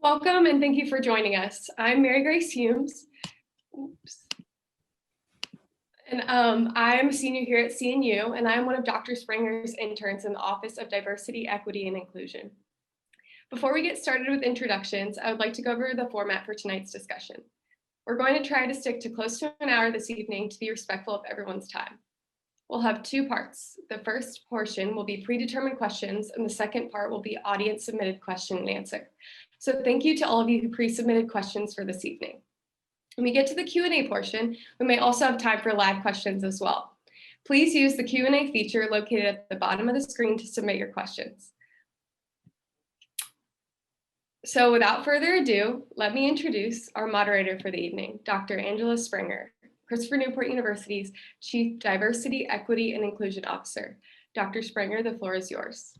Welcome and thank you for joining us. I'm Mary Grace Humes. Oops. And I'm a senior here at CNU, and I'm one of Dr. Spranger's interns in the Office of Diversity, Equity, and Inclusion. Before we get started with introductions, I would like to go over the format for tonight's discussion. We're going to try to stick to close to an hour this evening to be respectful of everyone's time. We'll have two parts. The first portion will be predetermined questions, and the second part will be audience submitted question and answer. So thank you to all of you who pre-submitted questions for this evening. When we get to the Q&A portion, we may also have time for live questions as well. Please use the Q&A feature located at the bottom of the screen to submit your questions. So without further ado, let me introduce our moderator for the evening, Dr. Angela Spranger, Christopher Newport University's Chief Diversity, Equity, and Inclusion Officer. Dr. Spranger, the floor is yours.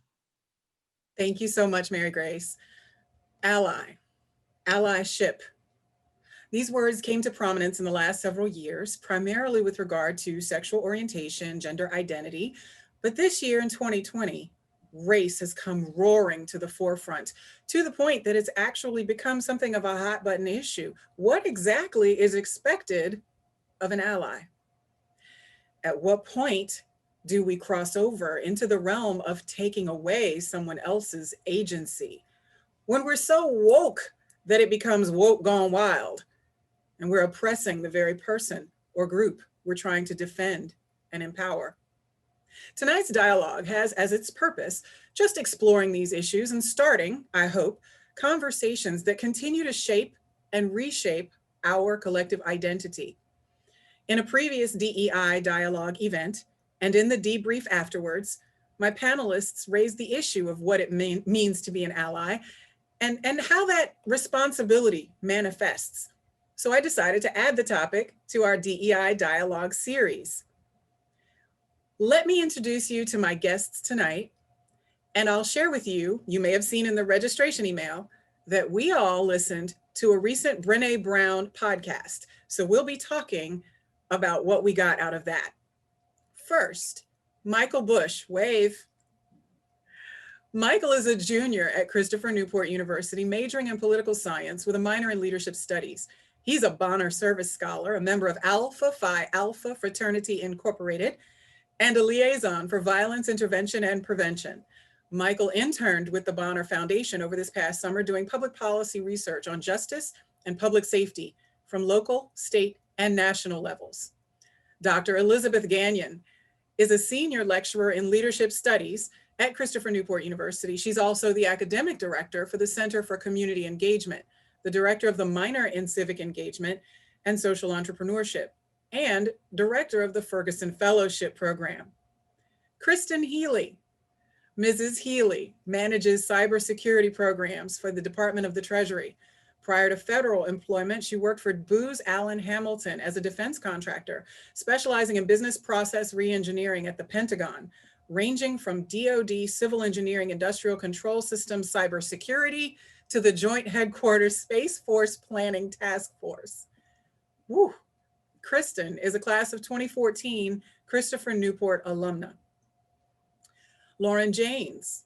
Thank you so much, Mary Grace. Ally, allyship. These words came to prominence in the last several years, primarily with regard to sexual orientation, gender identity. But this year in 2020, race has come roaring to the forefront, to the point that it's actually become something of a hot button issue. What exactly is expected of an ally? At what point do we cross over into the realm of taking away someone else's agency? When we're so woke that it becomes woke gone wild, and we're oppressing the very person or group we're trying to defend and empower. Tonight's dialogue has as its purpose just exploring these issues and starting, I hope, conversations that continue to shape and reshape our collective identity. In a previous DEI dialogue event and in the debrief afterwards, my panelists raised the issue of what it means to be an ally and how that responsibility manifests. So I decided to add the topic to our DEI dialogue series. Let me introduce you to my guests tonight, and I'll share with you, you may have seen in the registration email, that we all listened to a recent Brené Brown podcast. So we'll be talking about what we got out of that. First, Michael Bush, wave. Michael is a junior at Christopher Newport University, majoring in political science with a minor in leadership studies. He's a Bonner Service Scholar, a member of Alpha Phi Alpha Fraternity Incorporated, and a liaison for violence intervention and prevention. Michael interned with the Bonner Foundation over this past summer doing public policy research on justice and public safety from local, state, and national levels. Dr. Elizabeth Gagnon is a senior lecturer in leadership studies at Christopher Newport University. She's also the academic director for the Center for Community Engagement, the director of the minor in civic engagement and social entrepreneurship, and director of the Ferguson Fellowship Program. Kristen Healy. Mrs. Healy manages cybersecurity programs for the Department of the Treasury. Prior to federal employment, she worked for Booz Allen Hamilton as a defense contractor, specializing in business process reengineering at the Pentagon, ranging from DoD Civil Engineering Industrial Control Systems cybersecurity to the Joint Headquarters Space Force Planning Task Force. Woo. Kristen is a class of 2014 Christopher Newport alumna. Lauren Janes.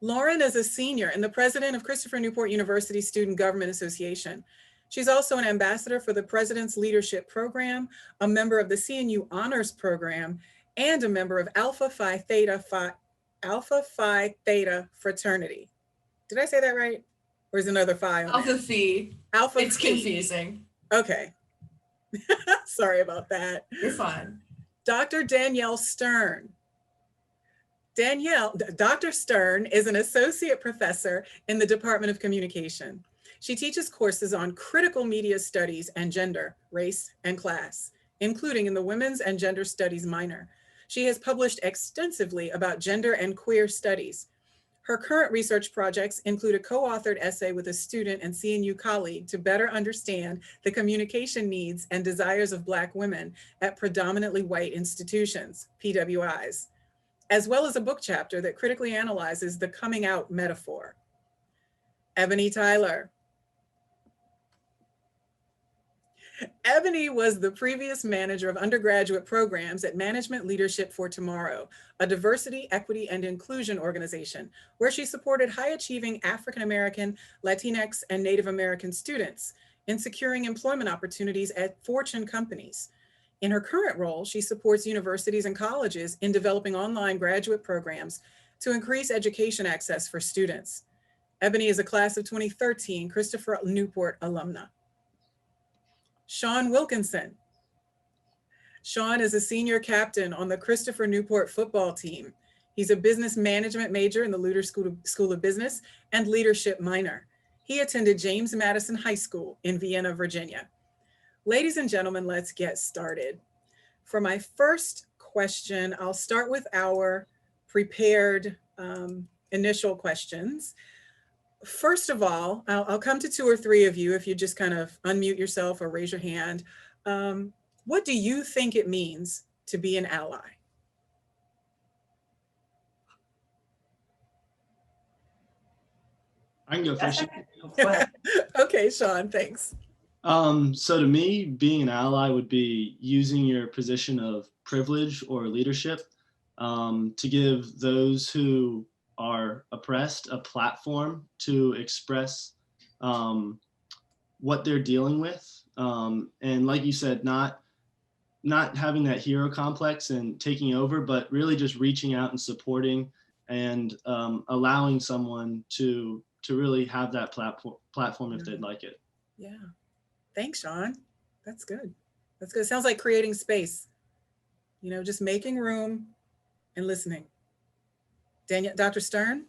Lauren is a senior and the president of Christopher Newport University Student Government Association. She's also an ambassador for the President's Leadership Program, a member of the CNU Honors Program, and a member of Alpha Phi Theta fraternity. Did I say that right? Or is another phi on Alpha Phi. Alpha It's Phi. confusing. Okay. Sorry about that. You're fine. Dr. Danielle Stern. Dr. Stern is an associate professor in the Department of Communication. She teaches courses on critical media studies and gender, race, and class, including in the Women's and Gender Studies minor. She has published extensively about gender and queer studies. Her current research projects include a co-authored essay with a student and CNU colleague to better understand the communication needs and desires of Black women at predominantly white institutions, PWIs, as well as a book chapter that critically analyzes the coming out metaphor. Ebony Tyler. Ebony was the previous manager of undergraduate programs at Management Leadership for Tomorrow, a diversity, equity, and inclusion organization where she supported high-achieving African-American, Latinx, and Native American students in securing employment opportunities at Fortune companies. In her current role, she supports universities and colleges in developing online graduate programs to increase education access for students. Ebony is a class of 2013 Christopher Newport alumna. Sean Wilkinson. Sean is a senior captain on the Christopher Newport football team. He's a business management major in the Luter School of Business and leadership minor. He attended James Madison High School in Vienna, Virginia. Ladies and gentlemen, let's get started. For my first question, I'll start with our prepared initial questions. First of all, I'll come to 2 or 3 of you if you just kind of unmute yourself or raise your hand. What do you think it means to be an ally? I can go first. Okay, Sean, thanks. So to me, being an ally would be using your position of privilege or leadership to give those who are oppressed a platform to express what they're dealing with. And like you said, not having that hero complex and taking over, but really just reaching out and supporting and allowing someone to really have that platform if they'd like it. Yeah. Thanks, Sean. That's good. That's good. Sounds like creating space, you know, just making room and listening. Danielle, Dr. Stern?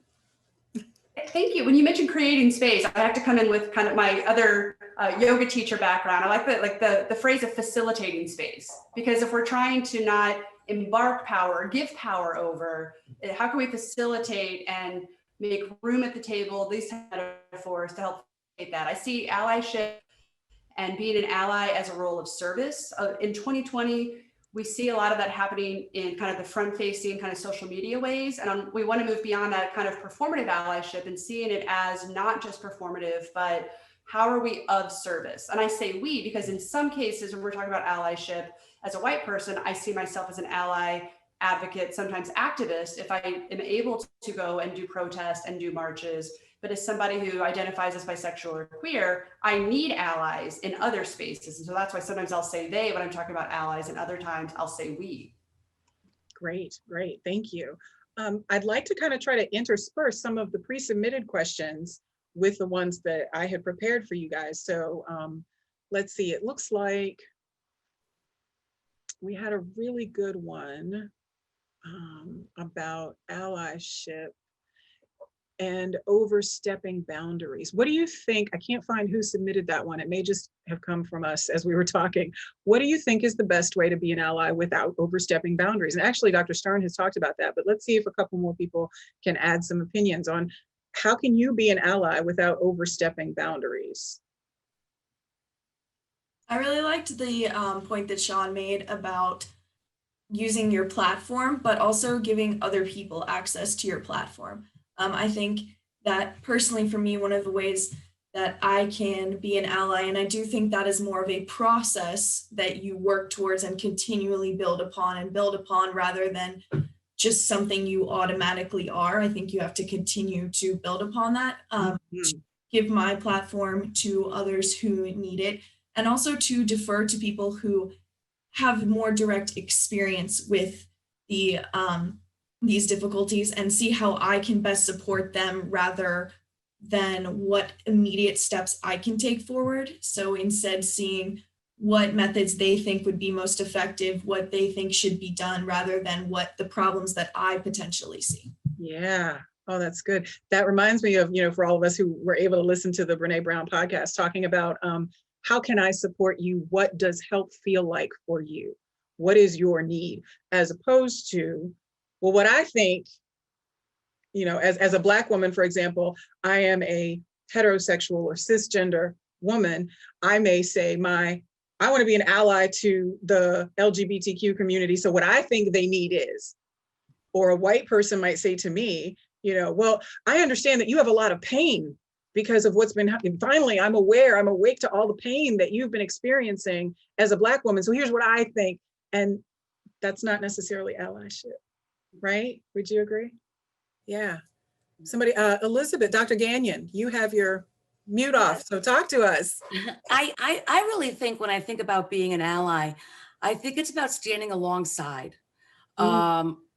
Thank you. When you mentioned creating space, I have to come in with kind of my other yoga teacher background. I like the phrase of facilitating space, because if we're trying to not embark power, give power over, how can we facilitate and make room at the table, these metaphors to help facilitate that? I see allyship and being an ally as a role of service. In 2020, we see a lot of that happening in kind of the front-facing kind of social media ways. And we want to move beyond that kind of performative allyship and seeing it as not just performative, but how are we of service? And I say we, because in some cases, when we're talking about allyship, as a white person, I see myself as an ally, advocate, sometimes activist, if I am able to go and do protests and do marches. But as somebody who identifies as bisexual or queer, I need allies in other spaces. And so that's why sometimes I'll say they when I'm talking about allies, and other times I'll say we. Great, great. Thank you. I'd like to kind of try to intersperse some of the pre-submitted questions with the ones that I had prepared for you guys. So let's see, it looks like we had a really good one about allyship and overstepping boundaries. What do you think? I can't find who submitted that one. It may just have come from us as we were talking. What do you think is the best way to be an ally without overstepping boundaries? And actually, Dr. Stern has talked about that, but let's see if a couple more people can add some opinions on how can you be an ally without overstepping boundaries? I really liked the point that Sean made about using your platform, but also giving other people access to your platform. I think that personally for me, one of the ways that I can be an ally, and I do think that is more of a process that you work towards and continually build upon rather than just something you automatically are. I think you have to continue to build upon that, to give my platform to others who need it, and also to defer to people who have more direct experience with these difficulties and see how I can best support them rather than what immediate steps I can take forward. So instead seeing what methods they think would be most effective, what they think should be done rather than what the problems that I potentially see. Yeah. Oh, that's good. That reminds me of, you know, for all of us who were able to listen to the Brene Brown podcast talking about how can I support you? What does help feel like for you? What is your need? As opposed to, well, what I think, you know, as a Black woman, for example, I am a heterosexual or cisgender woman. I may say I want to be an ally to the LGBTQ community. So what I think they need is, or a white person might say to me, you know, well, I understand that you have a lot of pain because of what's been happening. Finally, I'm awake to all the pain that you've been experiencing as a Black woman. So here's what I think. And that's not necessarily allyship, right? Would you agree? Yeah. Somebody, Elizabeth, Dr. Gagnon, you have your mute off, so talk to us. I really think when I think about being an ally, I think it's about standing alongside.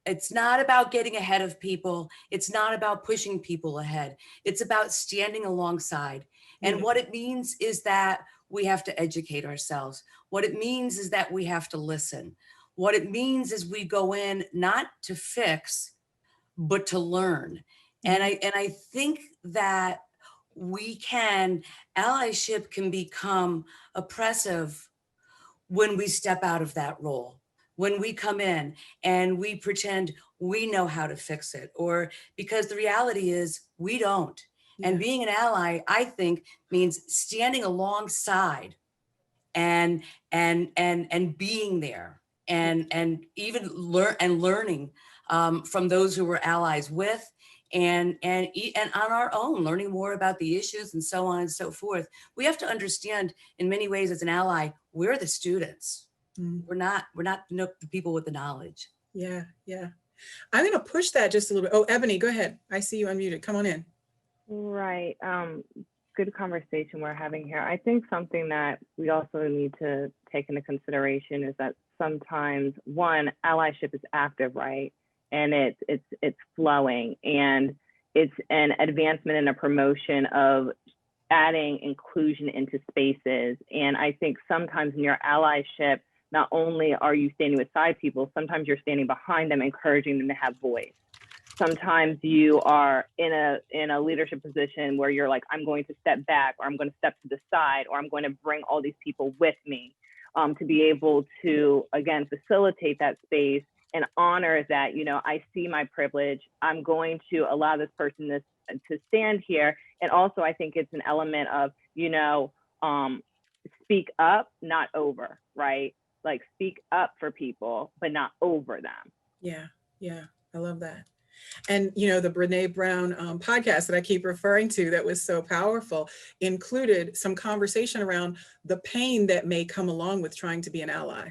It's not about getting ahead of people. It's not about pushing people ahead. It's about standing alongside. And what it means is that we have to educate ourselves. What it means is that we have to listen. What it means is we go in not to fix, but to learn. And I think that allyship can become oppressive when we step out of that role, when we come in and we pretend we know how to fix it, or because the reality is we don't. And being an ally, I think, means standing alongside and being there and even learning from those who we're allies with, and on our own, learning more about the issues and so on and so forth. We have to understand, in many ways, as an ally, we're the students. We're not the people with the knowledge. Yeah. I'm going to push that just a little bit. Oh, Ebony, go ahead. I see you unmuted. Come on in. Right. Good conversation we're having here. I think something that we also need to take into consideration is that sometimes, one, allyship is active, right? And it's flowing, and it's an advancement and a promotion of adding inclusion into spaces. And I think sometimes in your allyship, not only are you standing beside people, sometimes you're standing behind them, encouraging them to have voice. Sometimes you are in a leadership position where you're like, I'm going to step back, or I'm going to step to the side, or I'm going to bring all these people with me to be able to, again, facilitate that space and honor that, I see my privilege. I'm going to allow this person to stand here. And also, I think it's an element of, speak up, not over, right? Like, speak up for people, but not over them. Yeah. I love that. And, the Brene Brown podcast that I keep referring to that was so powerful included some conversation around the pain that may come along with trying to be an ally.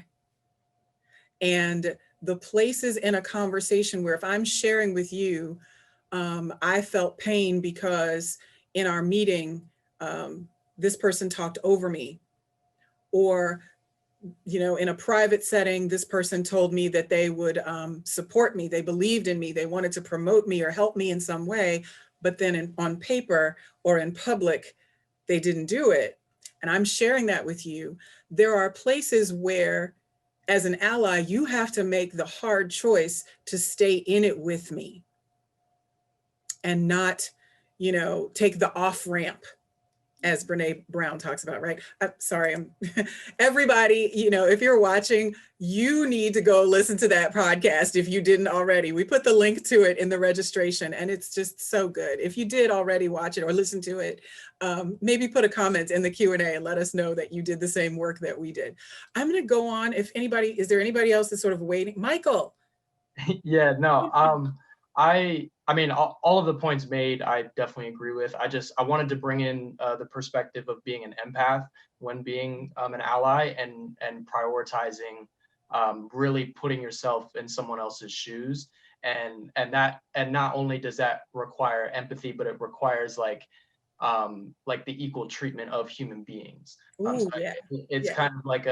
And the places in a conversation where if I'm sharing with you, I felt pain because in our meeting, this person talked over me, or in a private setting, this person told me that they would support me. They believed in me. They wanted to promote me or help me in some way. But then on paper or in public, they didn't do it. And I'm sharing that with you. There are places where, as an ally, you have to make the hard choice to stay in it with me and not, take the off ramp, as Brene Brown talks about, right? Everybody, if you're watching, you need to go listen to that podcast if you didn't already. We put the link to it in the registration, and it's just so good. If you did already watch it or listen to it, maybe put a comment in the Q&A and let us know that you did the same work that we did. I'm going to go on. Is there anybody else that's sort of waiting? Michael. Yeah, no, I mean, all of the points made, I definitely agree with. I wanted to bring in the perspective of being an empath when being an ally, and prioritizing, really putting yourself in someone else's shoes. And not only does that require empathy, but it requires like the equal treatment of human beings. Ooh, It's kind of like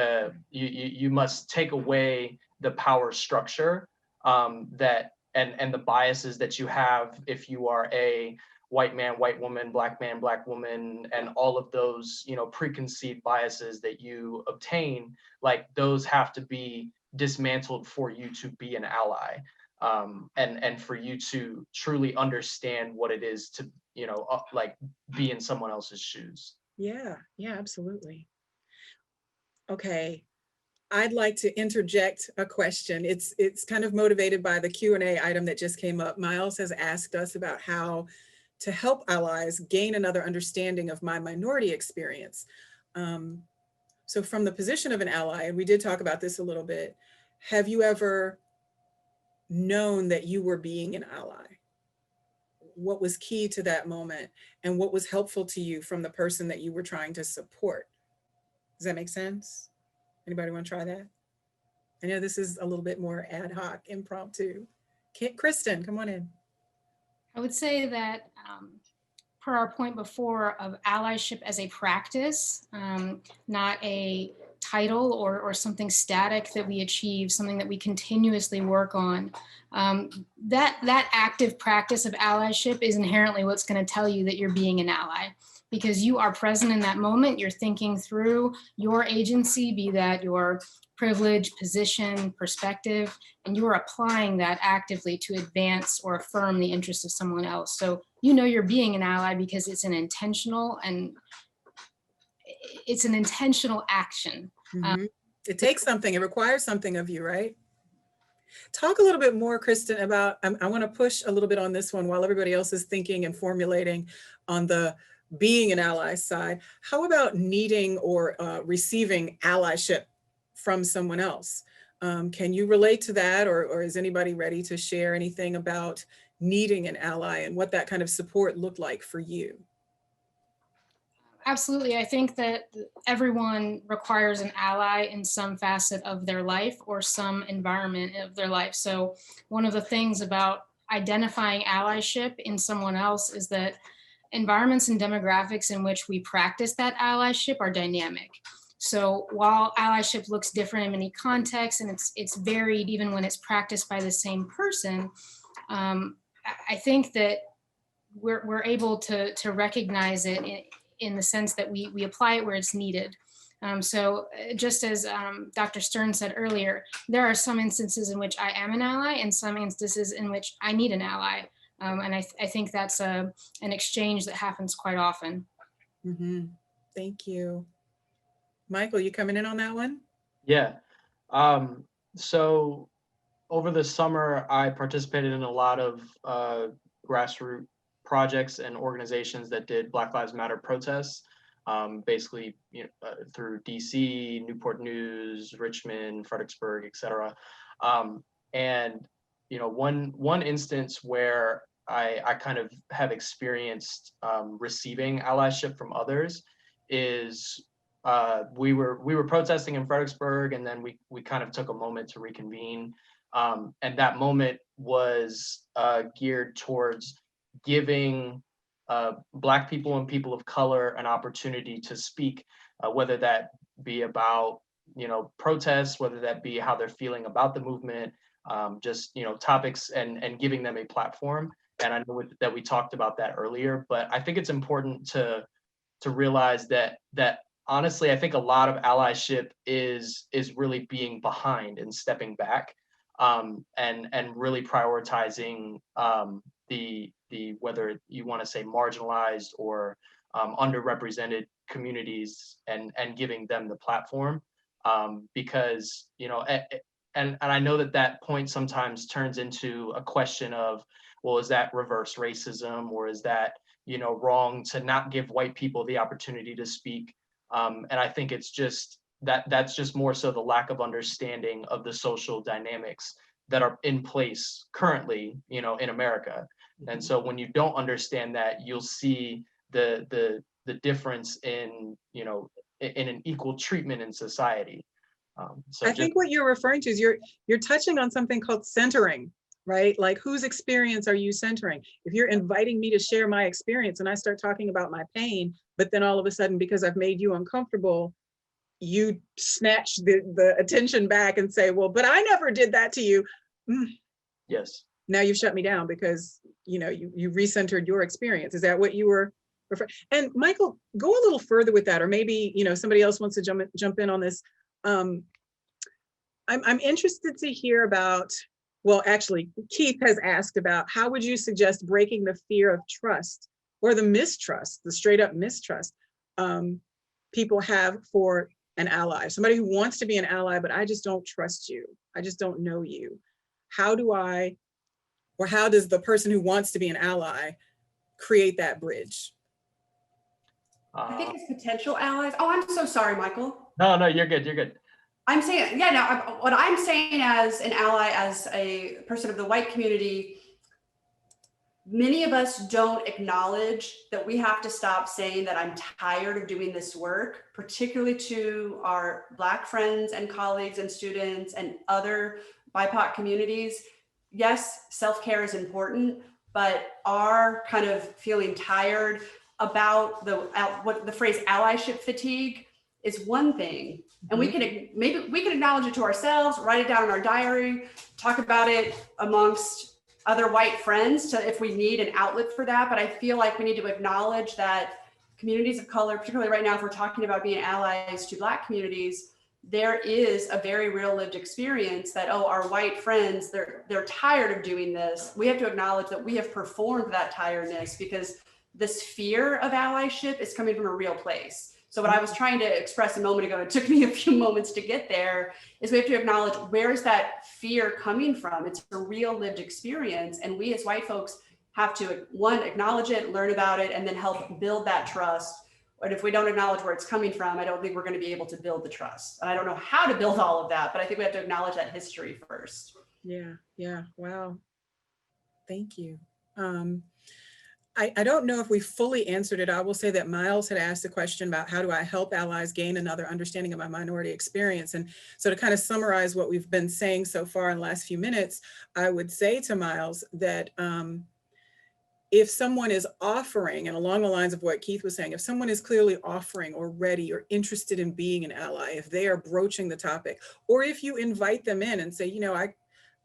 you must take away the power structure that and the biases that you have if you are a white man, white woman, black man, black woman, and all of those, preconceived biases that you obtain, like those have to be dismantled for you to be an ally, and for you to truly understand what it is to, like be in someone else's shoes. Yeah, absolutely. Okay. I'd like to interject a question. It's kind of motivated by the Q&A item that just came up. Miles has asked us about how to help allies gain another understanding of my minority experience. So from the position of an ally, and we did talk about this a little bit, have you ever known that you were being an ally? what was key to that moment and what was helpful to you from the person that you were trying to support. Does that make sense? Anybody want to try that? I know this is a little bit more ad hoc, impromptu. Kristen, come on in. I would say that per our point before of allyship as a practice, not a title or something static that we achieve, something that we continuously work on. That active practice of allyship is inherently what's going to tell you that you're being an ally, because you are present in that moment. You're thinking through your agency, be that your privilege, position, perspective, and you're applying that actively to advance or affirm the interests of someone else. So you know you're being an ally because it's an intentional action. Mm-hmm. It takes something, it requires something of you, right? Talk a little bit more, Kristen, about, I want to push a little bit on this one while everybody else is thinking and formulating on the being an ally side. How about needing or receiving allyship from someone else? Can you relate to that, or is anybody ready to share anything about needing an ally and what that kind of support looked like for you? Absolutely. I think that everyone requires an ally in some facet of their life or some environment of their life. So one of the things about identifying allyship in someone else is that environments and demographics in which we practice that allyship are dynamic. So while allyship looks different in many contexts and it's varied even when it's practiced by the same person, I think that we're able to recognize it in the sense that we apply it where it's needed. So just as Dr. Stern said earlier, there are some instances in which I am an ally and some instances in which I need an ally. And I think that's an exchange that happens quite often. Mm-hmm. Thank you. Michael, you coming in on that one? Yeah. So over the summer, I participated in a lot of grassroots projects and organizations that did Black Lives Matter protests, basically through DC, Newport News, Richmond, Fredericksburg, etc. And one instance where I kind of have experienced receiving allyship from others is we were protesting in Fredericksburg, and then we kind of took a moment to reconvene, and that moment was geared towards giving Black people and people of color an opportunity to speak, whether that be about protests, whether that be how they're feeling about the movement, just topics, and giving them a platform. And I know that we talked about that earlier, but I think it's important to realize that honestly, I think a lot of allyship is really being behind and stepping back, and really prioritizing the whether you want to say marginalized or underrepresented communities, and giving them the platform, because and I know that point sometimes turns into a question of, well, is that reverse racism, or is that wrong to not give white people the opportunity to speak? And I think it's just that's just more so the lack of understanding of the social dynamics that are in place currently, in America. And so when you don't understand that, you'll see the difference in in an equal treatment in society. So I think what you're referring to is you're touching on something called centering, right? Like, whose experience are you centering? If you're inviting me to share my experience and I start talking about my pain, but then all of a sudden, because I've made you uncomfortable, you snatch the attention back and say, well, but I never did that to you. Yes. Now you've shut me down because you recentered your experience. Is that what you were referring? And Michael, go a little further with that, or maybe somebody else wants to jump in on this. I'm interested to hear about, well, actually, Keith has asked about, how would you suggest breaking the fear of trust or the mistrust, the straight up mistrust people have for an ally, somebody who wants to be an ally, but I just don't trust you. I just don't know you. How does the person who wants to be an ally create that bridge? I think as potential allies. Oh, I'm so sorry, Michael. No, you're good. You're good. I'm saying, yeah, no, what I'm saying as an ally, as a person of the white community, many of us don't acknowledge that we have to stop saying that I'm tired of doing this work, particularly to our Black friends and colleagues and students and other BIPOC communities. Yes, self-care is important, but our kind of feeling tired about what the phrase allyship fatigue is one thing. And we can, maybe we can acknowledge it to ourselves, write it down in our diary, talk about it amongst other white friends if we need an outlet for that. But I feel like we need to acknowledge that communities of color, particularly right now, if we're talking about being allies to Black communities, there is a very real lived experience that, oh, our white friends, they're tired of doing this. We have to acknowledge that we have performed that tiredness, because this fear of allyship is coming from a real place. So what I was trying to express a moment ago, it took me a few moments to get there, is we have to acknowledge, where is that fear coming from? It's a real lived experience. And we as white folks have to, one, acknowledge it, learn about it, and then help build that trust. But if we don't acknowledge where it's coming from, I don't think we're going to be able to build the trust. And I don't know how to build all of that, but I think we have to acknowledge that history first. Yeah. Wow. Thank you. I don't know if we fully answered it. I will say that Miles had asked a question about how do I help allies gain another understanding of my minority experience. And so to kind of summarize what we've been saying so far in the last few minutes, I would say to Miles that if someone is offering, and along the lines of what Keith was saying, if someone is clearly offering or ready or interested in being an ally, if they are broaching the topic, or if you invite them in and say, you know,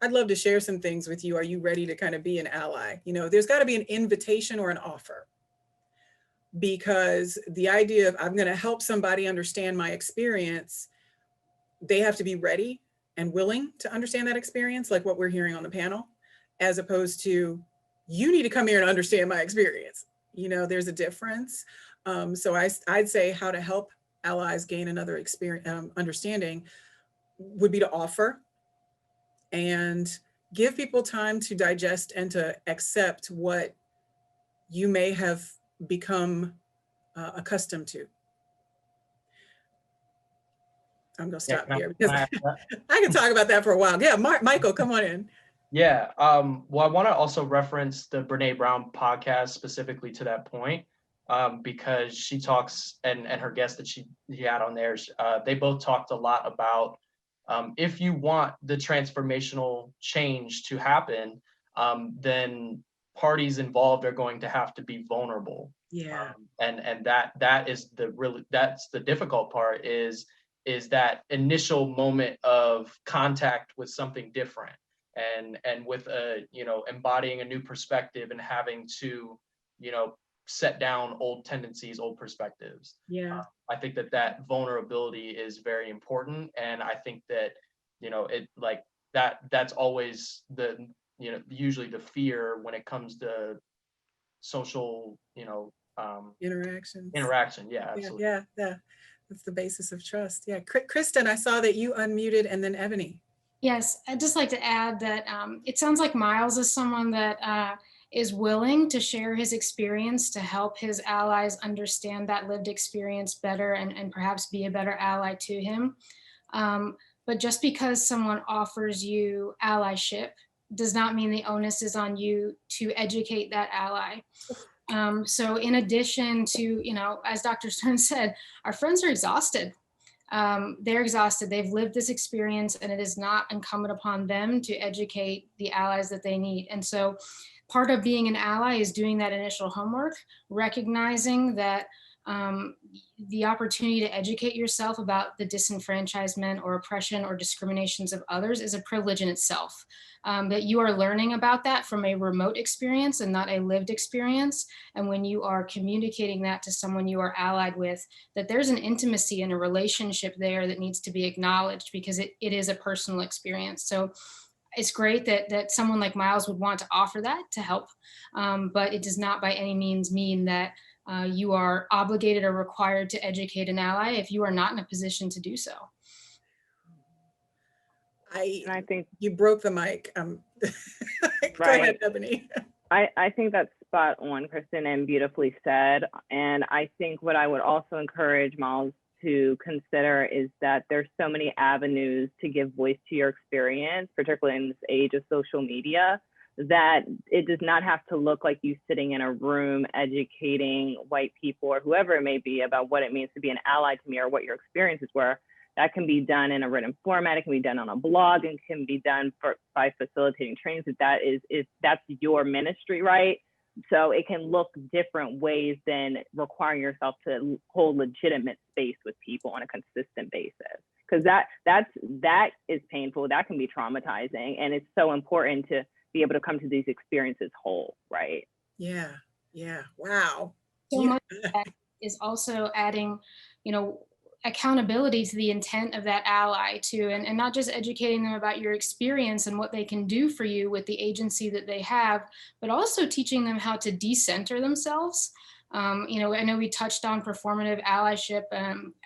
I'd love to share some things with you. Are you ready to kind of be an ally? You know, there's got to be an invitation or an offer, because the idea of I'm going to help somebody understand my experience, they have to be ready and willing to understand that experience, like what we're hearing on the panel, as opposed to, you need to come here and understand my experience. You know, there's a difference. So I'd say how to help allies gain another experience, understanding would be to offer and give people time to digest and to accept what you may have become accustomed to. I'm gonna stop here because I can talk about that for a while. Yeah, Michael, come on in. Yeah, well, I want to also reference the Brene Brown podcast specifically to that point, because she talks, and her guest that she had on there, they both talked a lot about if you want the transformational change to happen, then parties involved are going to have to be vulnerable. Yeah. And that is that's the difficult part, is that initial moment of contact with something different, and with embodying a new perspective and having to, set down old tendencies, old perspectives. Yeah. I think that vulnerability is very important. And I think that, that's always usually the fear when it comes to social, Interaction. Yeah, absolutely. Yeah. That's the basis of trust. Yeah. Kristen, I saw that you unmuted, and then Ebony. Yes, I'd just like to add that it sounds like Miles is someone that is willing to share his experience to help his allies understand that lived experience better, and perhaps be a better ally to him. But just because someone offers you allyship does not mean the onus is on you to educate that ally. So in addition to, as Dr. Stern said, our friends are exhausted. They're exhausted. They've lived this experience, and it is not incumbent upon them to educate the allies that they need. And so part of being an ally is doing that initial homework, recognizing that the opportunity to educate yourself about the disenfranchisement or oppression or discriminations of others is a privilege in itself. That you are learning about that from a remote experience and not a lived experience. And when you are communicating that to someone you are allied with, that there's an intimacy and a relationship there that needs to be acknowledged, because it is a personal experience. So it's great that someone like Miles would want to offer that to help, but it does not by any means mean that you are obligated or required to educate an ally if you are not in a position to do so. I think you broke the mic. Go ahead, Ebony. I think that's spot on, Kristen, and beautifully said. And I think what I would also encourage Miles to consider is that there's so many avenues to give voice to your experience, particularly in this age of social media, that it does not have to look like you sitting in a room educating white people or whoever it may be about what it means to be an ally to me or what your experiences were. That can be done in a written format. It can be done on a blog, and can be done by facilitating trainings. That's your ministry, right? So it can look different ways than requiring yourself to hold legitimate space with people on a consistent basis. Because that is painful. That can be traumatizing, and it's so important to be able to come to these experiences whole, right? Yeah. Wow. So Yeah. much of that is also adding, accountability to the intent of that ally too, and not just educating them about your experience and what they can do for you with the agency that they have, but also teaching them how to decenter themselves. I know we touched on performative allyship,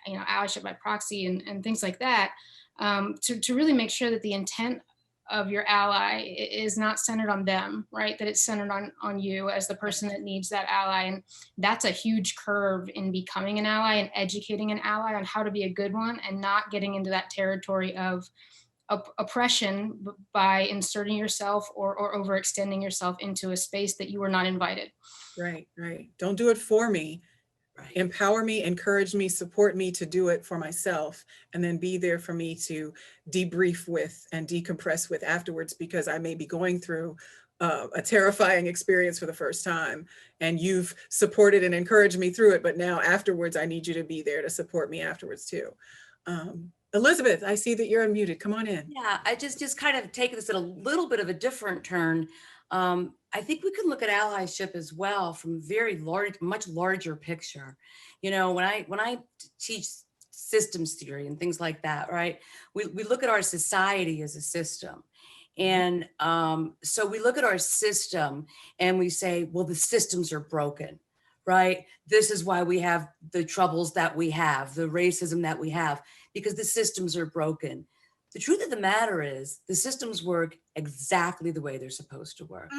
allyship by proxy and things like that, to really make sure that the intent of your ally is not centered on them, right? That it's centered on you as the person that needs that ally. And that's a huge curve in becoming an ally and educating an ally on how to be a good one, and not getting into that territory of oppression by inserting yourself or overextending yourself into a space that you were not invited. Right. Don't do it for me. Right. Empower me, encourage me, support me to do it for myself, and then be there for me to debrief with and decompress with afterwards, because I may be going through a terrifying experience for the first time, and you've supported and encouraged me through it, but now afterwards I need you to be there to support me afterwards too. Elizabeth, I see that you're unmuted. Come on in. Yeah, I just kind of take this at a little bit of a different turn. I think we can look at allyship as well from much larger picture. When I teach systems theory and things like that, right? We look at our society as a system. And so we look at our system and we say, well, the systems are broken, right? This is why we have the troubles that we have, the racism that we have, because the systems are broken. The truth of the matter is the systems work exactly the way they're supposed to work.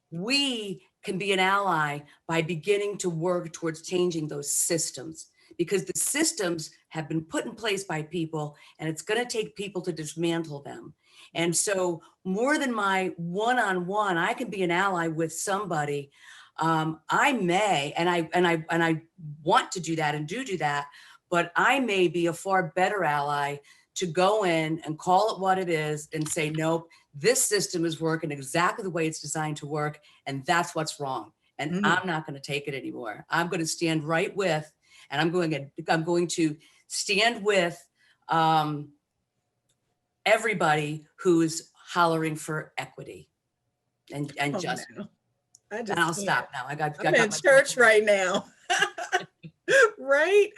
We can be an ally by beginning to work towards changing those systems, because the systems have been put in place by people, and it's going to take people to dismantle them. And so more than my one-on-one, I can be an ally with somebody. I may, and I want to do that and do that, but I may be a far better ally to go in and call it what it is and say, nope, this system is working exactly the way it's designed to work, and that's what's wrong. And I'm not going to take it anymore. I'm going to stand right with, and I'm going to stand with everybody who's hollering for equity and justice. And I'll stop now. I'm in church right now. Right?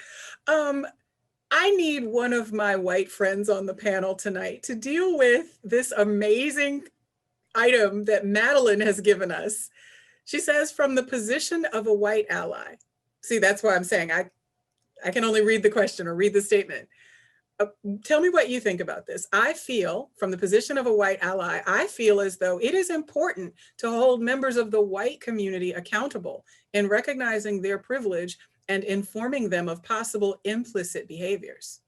I need one of my white friends on the panel tonight to deal with this amazing item that Madeline has given us. She says, from the position of a white ally. See, that's why I'm saying I can only read the question or read the statement. Tell me what you think about this. I feel, from the position of a white ally, I feel as though it is important to hold members of the white community accountable in recognizing their privilege and informing them of possible implicit behaviors.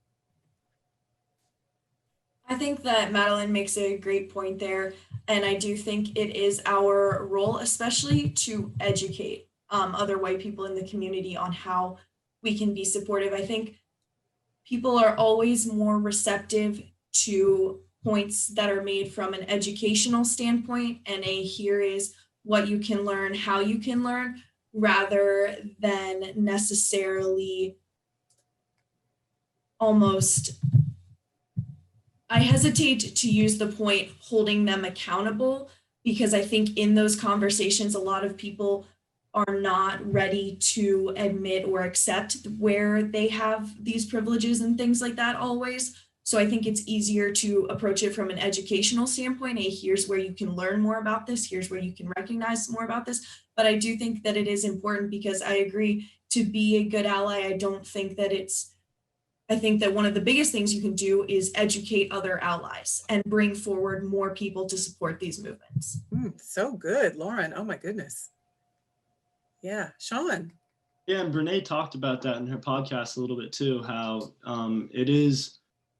I think that Madeline makes a great point there. And I do think it is our role, especially to educate other white people in the community on how we can be supportive. I think people are always more receptive to points that are made from an educational standpoint and here is what you can learn, how you can learn, rather than necessarily almost, I hesitate to use the point holding them accountable, because I think in those conversations, a lot of people are not ready to admit or accept where they have these privileges and things like that always. So I think it's easier to approach it from an educational standpoint. Hey, here's where you can learn more about this. Here's where you can recognize more about this. But I do think that it is important, because I agree, to be a good ally, I think that one of the biggest things you can do is educate other allies and bring forward more people to support these movements. So good, Lauren. Oh my goodness. Yeah, Sean. Yeah, and Brene talked about that in her podcast a little bit too, how it is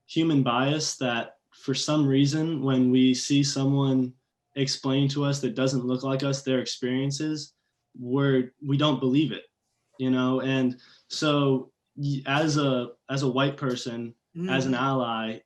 human bias that for some reason, when we see someone explain to us that doesn't look like us their experiences, we don't believe it, and so as a white person, as an ally,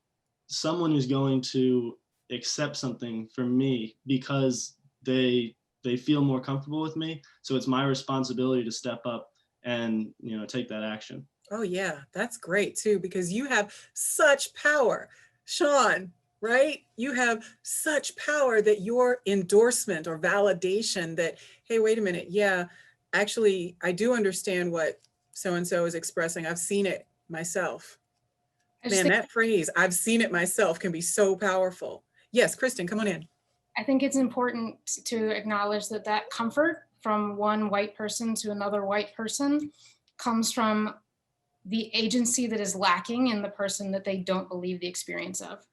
someone who's going to accept something from me because they feel more comfortable with me, so it's my responsibility to step up and take that action. Oh yeah, that's great too, because you have such power, Sean, right? You have such power that your endorsement or validation that, hey, wait a minute, yeah, actually, I do understand what so-and-so is expressing. I've seen it myself. I just Man, think, that phrase, I've seen it myself, can be so powerful. Yes, Kristen, come on in. I think it's important to acknowledge that that comfort from one white person to another white person comes from the agency that is lacking in the person that they don't believe the experience of.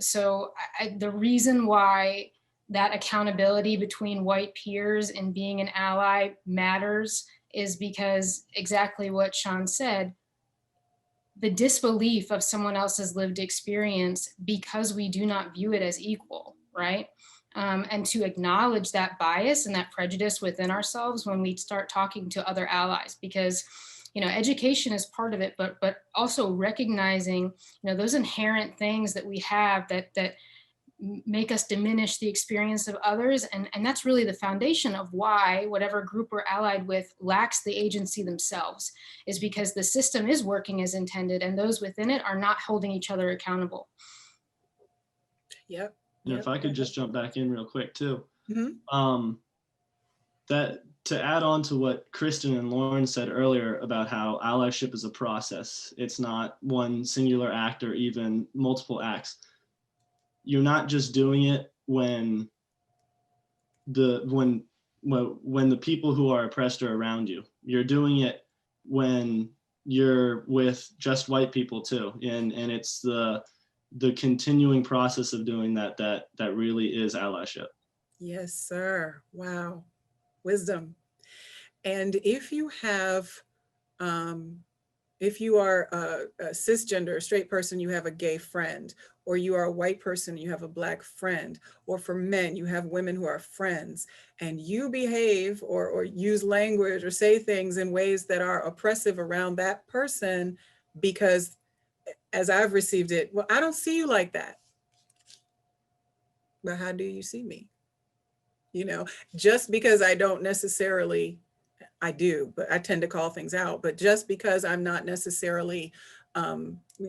So the reason why that accountability between white peers and being an ally matters is because exactly what Sean said, the disbelief of someone else's lived experience because we do not view it as equal, right? And to acknowledge that bias and that prejudice within ourselves when we start talking to other allies, because education is part of it, but also recognizing those inherent things that we have that make us diminish the experience of others, and that's really the foundation of why whatever group we're allied with lacks the agency themselves, is because the system is working as intended and those within it are not holding each other accountable. Yep. If I could just jump back in real quick too. Mm-hmm. That to add on to what Kristen and Lauren said earlier about how allyship is a process. It's not one singular act or even multiple acts. You're not just doing it when the people who are oppressed are around you. You're doing it when you're with just white people too. And it's the continuing process of doing that really is allyship. Yes, sir. Wow. Wisdom. And if you have, if you are a cisgender, straight person, you have a gay friend, or you are a white person, you have a Black friend, or for men, you have women who are friends, and you behave or use language or say things in ways that are oppressive around that person, because as I've received it, well, I don't see you like that. But how do you see me? Just because I don't necessarily, I do, but I tend to call things out, but just because I'm not necessarily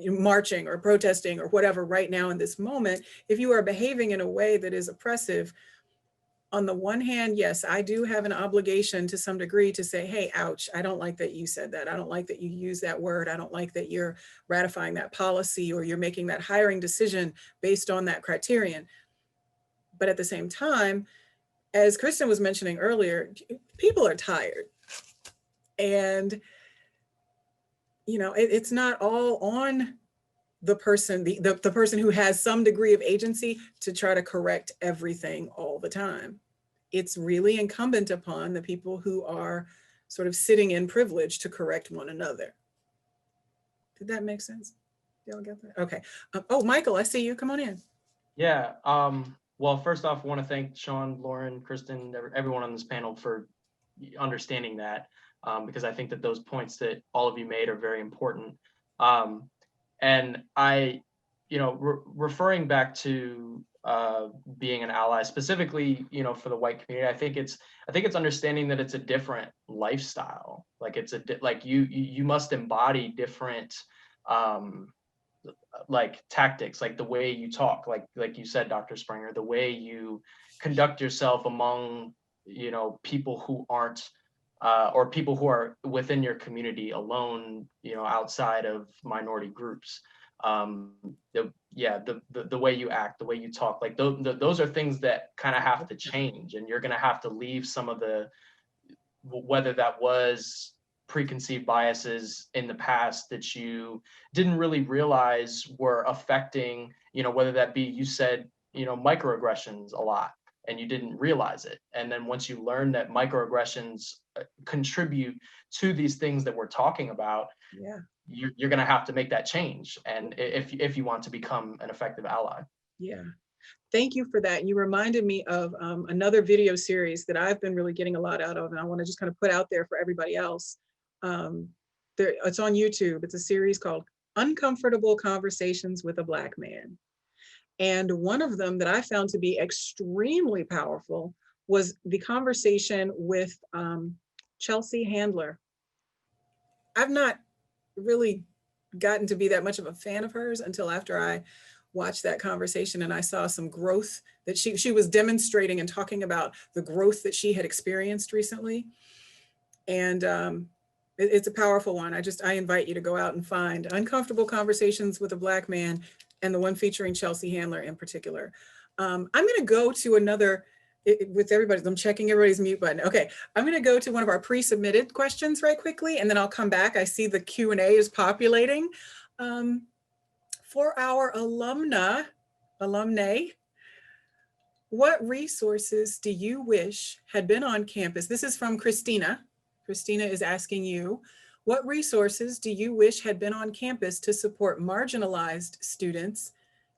marching or protesting or whatever right now in this moment, if you are behaving in a way that is oppressive, on the one hand, yes, I do have an obligation to some degree to say, hey, ouch, I don't like that you said that. I don't like that you use that word. I don't like that you're ratifying that policy or you're making that hiring decision based on that criterion. But at the same time, as Kristen was mentioning earlier, people are tired. And, it's not all on the person, the person who has some degree of agency to try to correct everything all the time. It's really incumbent upon the people who are sort of sitting in privilege to correct one another. Did that make sense? Y'all get that? Okay. Oh, Michael, I see you. Come on in. Yeah. Well, first off, I want to thank Sean, Lauren, Kristen, everyone on this panel for understanding that, because I think that those points that all of you made are very important. And I, referring back to being an ally, specifically, for the white community, I think it's understanding that it's a different lifestyle. Like you must embody different like tactics, like the way you talk, like you said, Dr. Spranger, the way you conduct yourself among, people who aren't, or people who are within your community alone, outside of minority groups. The way you act, the way you talk, like those are things that kind of have to change, and you're going to have to leave some of the, whether that was preconceived biases in the past that you didn't really realize were affecting, whether that be, you said, microaggressions a lot and you didn't realize it. And then once you learn that microaggressions contribute to these things that we're talking about, you're going to have to make that change. And if you want to become an effective ally. Yeah. Thank you for that. You reminded me of another video series that I've been really getting a lot out of, and I want to just kind of put out there for everybody else. It's on YouTube. It's a series called Uncomfortable Conversations with a Black Man. And one of them that I found to be extremely powerful was the conversation with Chelsea Handler. I've not really gotten to be that much of a fan of hers until after I watched that conversation and I saw some growth that she was demonstrating and talking about the growth that she had experienced recently. And it's a powerful one. I invite you to go out and find Uncomfortable Conversations with a Black Man, and the one featuring Chelsea Handler in particular. I'm gonna go to another, with everybody, I'm checking everybody's mute button. Okay, I'm gonna go to one of our pre-submitted questions right quickly, and then I'll come back. I see the Q&A is populating. For our alumni, what resources do you wish had been on campus? This is from Christina. Christina is asking you, what resources do you wish had been on campus to support marginalized students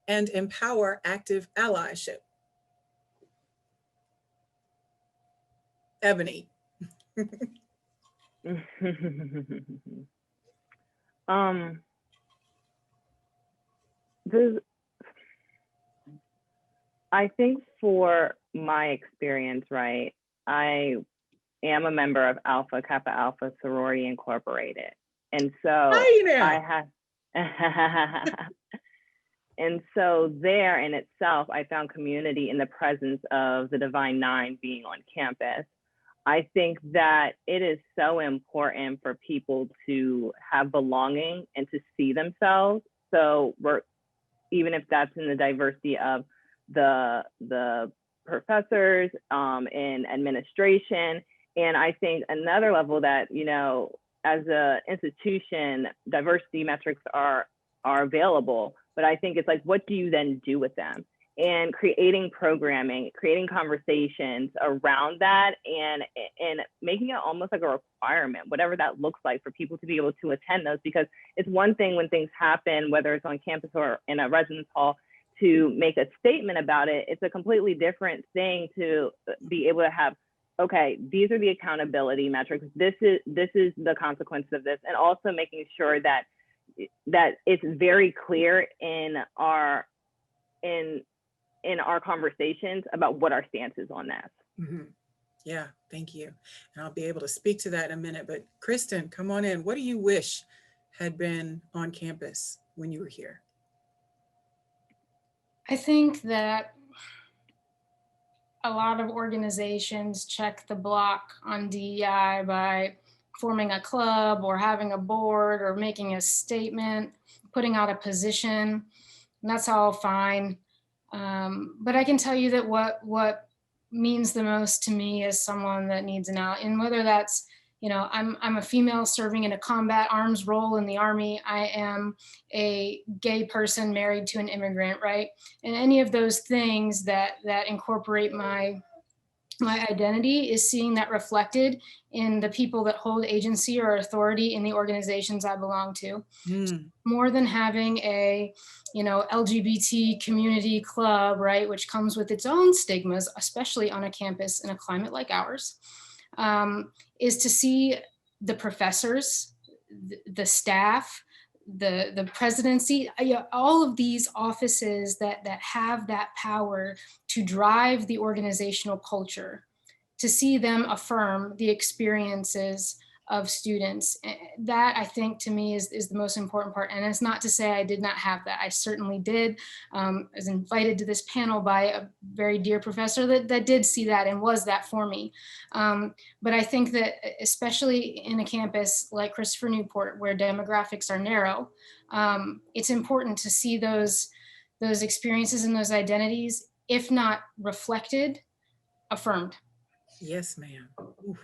and empower active allyship? Ebony. I think for my experience, right, I am a member of Alpha Kappa Alpha Sorority Incorporated. And so I have, and so there in itself, I found community in the presence of the Divine Nine being on campus. I think that it is so important for people to have belonging and to see themselves. So even if that's in the diversity of the professors in administration. And I think another level that, you know, as an institution, diversity metrics are available, but I think it's like, what do you then do with them? And creating programming, creating conversations around that, and making it almost like a requirement, whatever that looks like, for people to be able to attend those. Because it's one thing when things happen, whether it's on campus or in a residence hall, to make a statement about it. It's a completely different thing to be able to have, okay, these are the accountability metrics. This is the consequence of this, and also making sure that it's very clear in our conversations about what our stance is on that. Mm-hmm. Yeah, thank you. And I'll be able to speak to that in a minute, but Kristen, come on in. What do you wish had been on campus when you were here? I think that a lot of organizations check the block on DEI by forming a club or having a board or making a statement, putting out a position, and that's all fine. But I can tell you that what means the most to me is someone that needs an ally, and whether that's, you know, I'm a female serving in a combat arms role in the Army. I am a gay person married to an immigrant, right? And any of those things that incorporate my identity is seeing that reflected in the people that hold agency or authority in the organizations I belong to. More than having a, you know, LGBT community club, right, which comes with its own stigmas, especially on a campus in a climate like ours, is to see the professors, the staff, the presidency, all of these offices that have that power to drive the organizational culture, to see them affirm the experiences of students. That, I think, to me is the most important part. And it's not to say I did not have that. I certainly did. I was invited to this panel by a very dear professor that did see that and was that for me. But I think that especially in a campus like Christopher Newport, where demographics are narrow, it's important to see those experiences and those identities, if not reflected, affirmed. Yes, ma'am. Oof.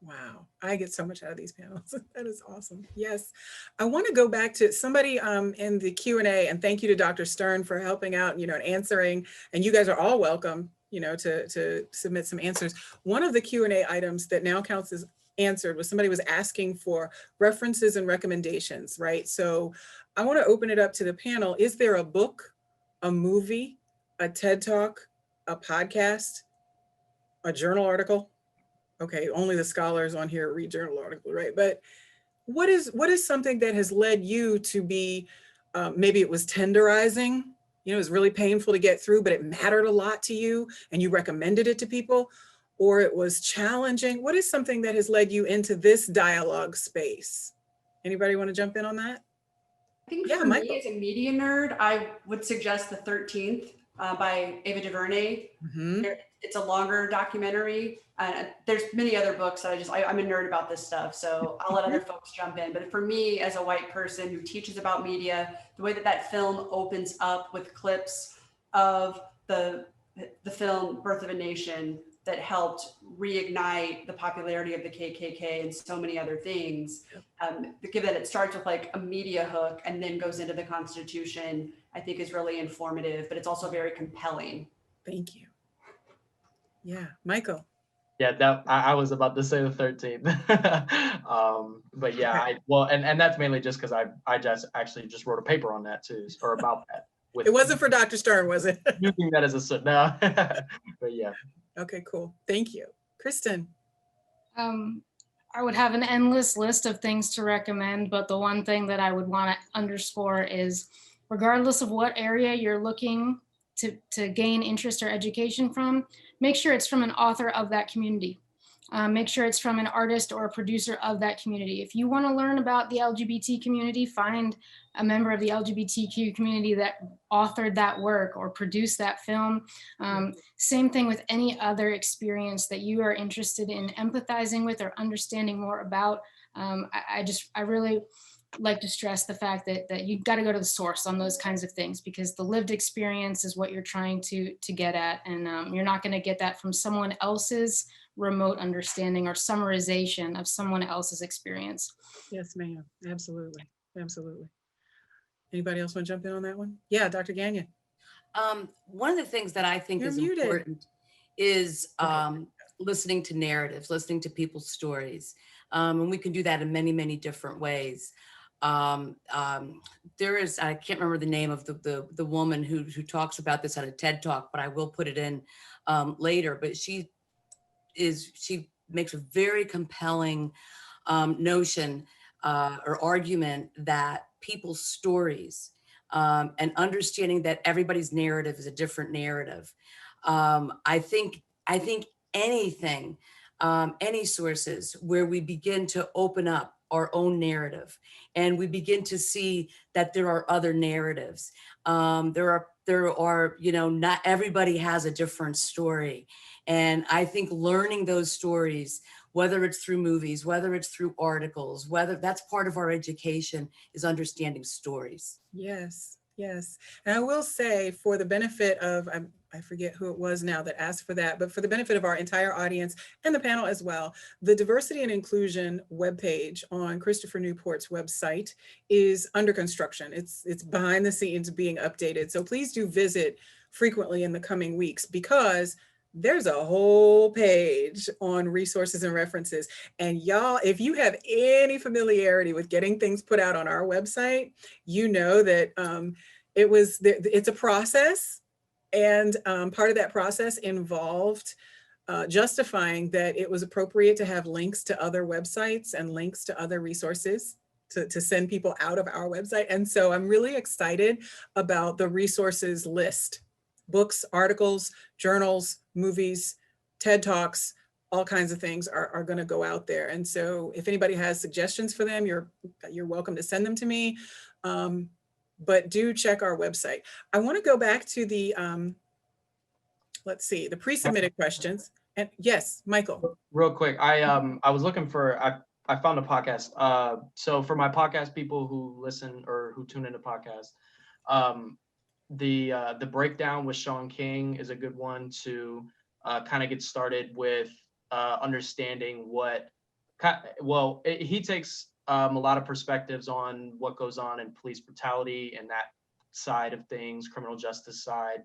Wow, I get so much out of these panels. That is awesome. Yes, I want to go back to somebody in the Q&A, and thank you to Dr. Stern for helping out, you know, and answering. And you guys are all welcome, you know, to submit some answers. One of the Q&A items that now counts as answered was somebody was asking for references and recommendations, right? So I want to open it up to the panel. Is there a book, a movie, a TED Talk, a podcast, a journal article? Okay, only the scholars on here read journal articles, right? But what is something that has led you to be, maybe it was tenderizing, you know, it was really painful to get through, but it mattered a lot to you and you recommended it to people, or it was challenging? What is something that has led you into this dialogue space? Anybody want to jump in on that? I think Yeah, for Michael. me as a media nerd, I would suggest The 13th by Ava DuVernay. It's a longer documentary. There's many other books that I'm a nerd about this stuff, so I'll let other folks jump in. But for me, as a white person who teaches about media, the way that that film opens up with clips of the film Birth of a Nation that helped reignite the popularity of the KKK and so many other things. Given that it starts with like a media hook and then goes into the Constitution, I think is really informative, but it's also very compelling. Thank you. Yeah, Michael. Yeah, that I was about to say The 13th. But yeah, Okay. and that's mainly just because I just actually just wrote a paper on that too, or about that. It wasn't for Dr. Stern, was it? Using that as no. But yeah. Okay, cool. Thank you. Kristen. I would have an endless list of things to recommend, but the one thing that I would want to underscore is, regardless of what area you're looking to gain interest or education from, make sure it's from an author of that community. Make sure it's from an artist or a producer of that community. If you want to learn about the LGBT community, find a member of the LGBTQ community that authored that work or produced that film. Same thing with any other experience that you are interested in empathizing with or understanding more about. I really like to stress the fact that you've got to go to the source on those kinds of things, because the lived experience is what you're trying to get at. And you're not going to get that from someone else's remote understanding or summarization of someone else's experience. Yes, ma'am. Absolutely. Absolutely. Anybody else want to jump in on that one? Yeah, Dr. Gagnon. One of the things that I think You're is muted. important is Okay. listening to narratives, listening to people's stories. And we can do that in many, many different ways. There is, I can't remember the name of the woman who talks about this at a TED Talk, but I will put it in later. But she makes a very compelling notion or argument that people's stories and understanding that everybody's narrative is a different narrative. I think anything, any sources where we begin to open up our own narrative and we begin to see that there are other narratives. There are, you know, not everybody has a different story. And I think learning those stories, whether it's through movies, whether it's through articles, whether that's part of our education, is understanding stories. Yes, yes. And I will say, for the benefit of, I forget who it was now that asked for that, but for the benefit of our entire audience and the panel as well, the Diversity and Inclusion webpage on Christopher Newport's website is under construction. It's behind the scenes being updated. So please do visit frequently in the coming weeks, because there's a whole page on resources and references. And y'all, if you have any familiarity with getting things put out on our website, you know that it's a process. And part of that process involved justifying that it was appropriate to have links to other websites and links to other resources to send people out of our website. And so I'm really excited about the resources list. Books, articles, journals, movies, TED Talks, all kinds of things are going to go out there. And so if anybody has suggestions for them, you're welcome to send them to me. But do check our website. I want to go back to the, let's see, the pre-submitted questions. And yes, Michael. Real quick, I was looking for, I found a podcast. So for my podcast people who listen or who tune into podcasts, the breakdown with Sean King is a good one to kind of get started with understanding what, he takes a lot of perspectives on what goes on in police brutality and that side of things, criminal justice side,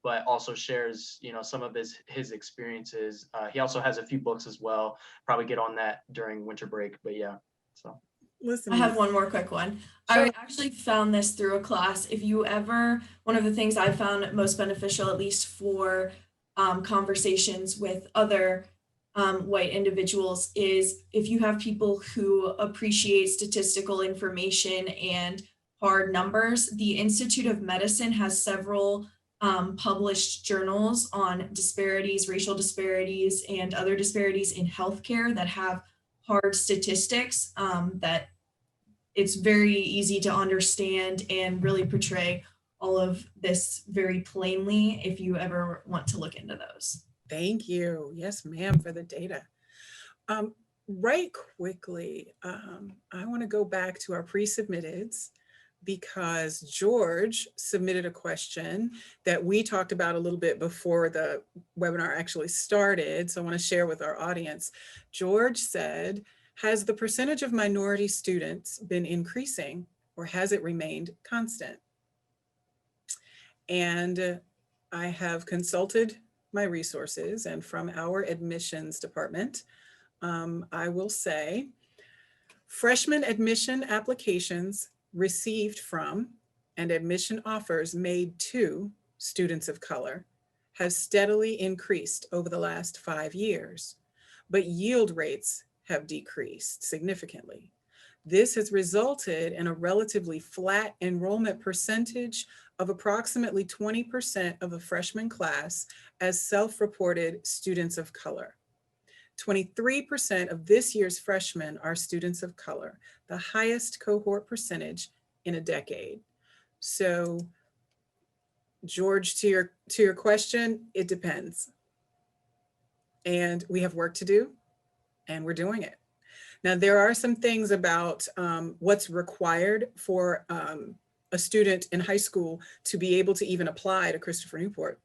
but also shares, you know, some of his experiences. He also has a few books as well. Probably get on that during winter break, but yeah, so. Listen. I have one more quick one. Sure. I actually found this through a class. If you ever, one of the things I found most beneficial, at least for conversations with other white individuals, is if you have people who appreciate statistical information and hard numbers. The Institute of Medicine has several published journals on disparities, racial disparities, and other disparities in healthcare that have hard statistics that it's very easy to understand and really portray all of this very plainly if you ever want to look into those. Thank you. Yes, ma'am, for the data. Right quickly, I want to go back to our pre-submitteds because George submitted a question that we talked about a little bit before the webinar actually started. So I want to share with our audience. George said, has the percentage of minority students been increasing or has it remained constant? And I have consulted my resources, and from our admissions department, I will say freshman admission applications received from and admission offers made to students of color have steadily increased over the last 5 years, but yield rates have decreased significantly. This has resulted in a relatively flat enrollment percentage of approximately 20% of the freshman class as self-reported students of color. 23% of this year's freshmen are students of color, the highest cohort percentage in a decade. So, George, to your question, it depends. And we have work to do, and we're doing it. Now, there are some things about what's required for a student in high school to be able to even apply to Christopher Newport.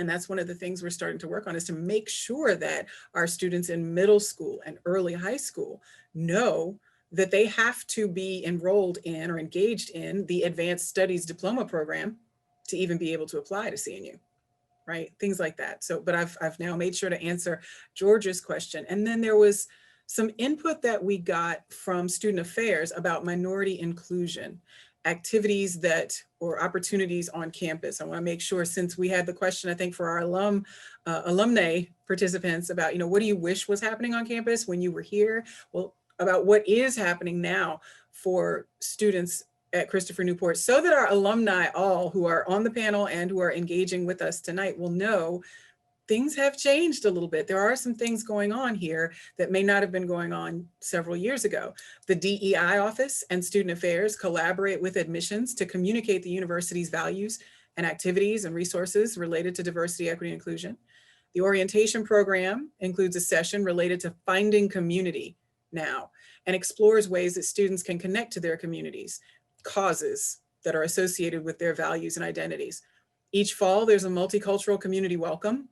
And that's one of the things we're starting to work on, is to make sure that our students in middle school and early high school know that they have to be enrolled in or engaged in the Advanced Studies Diploma program to even be able to apply to CNU, right? Things like that. So, but I've now made sure to answer George's question. And then there was some input that we got from Student Affairs about minority inclusion, activities that, or opportunities on campus. I want to make sure, since we had the question, I think for our alumni participants about, what do you wish was happening on campus when you were here? Well, about what is happening now for students at Christopher Newport, so that our alumni all who are on the panel and who are engaging with us tonight will know things have changed a little bit. There are some things going on here that may not have been going on several years ago. The DEI office and Student Affairs collaborate with admissions to communicate the university's values and activities and resources related to diversity, equity, and inclusion. The orientation program includes a session related to finding community now and explores ways that students can connect to their communities, causes that are associated with their values and identities. Each fall, there's a multicultural community welcome.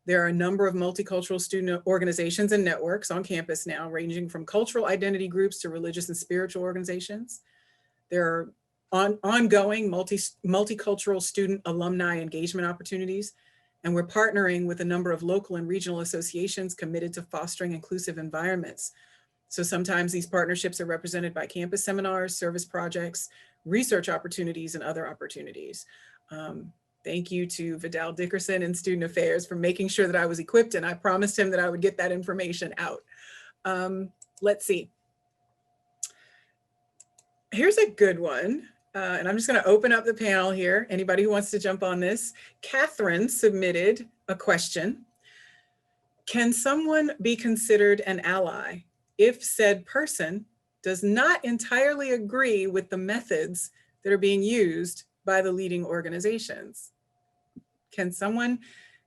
There are a number of multicultural student organizations and networks on campus now, ranging from cultural identity groups to religious and spiritual organizations. There are ongoing multicultural student alumni engagement opportunities, and we're partnering with a number of local and regional associations committed to fostering inclusive environments. So sometimes these partnerships are represented by campus seminars, service projects, research opportunities, and other opportunities. Thank you to Vidal Dickerson and Student Affairs for making sure that I was equipped, and I promised him that I would get that information out. Let's see. Here's a good one, and I'm just going to open up the panel here. Anybody who wants to jump on this. Catherine submitted a question. Can someone be considered an ally if said person does not entirely agree with the methods that are being used by the leading organizations? Can someone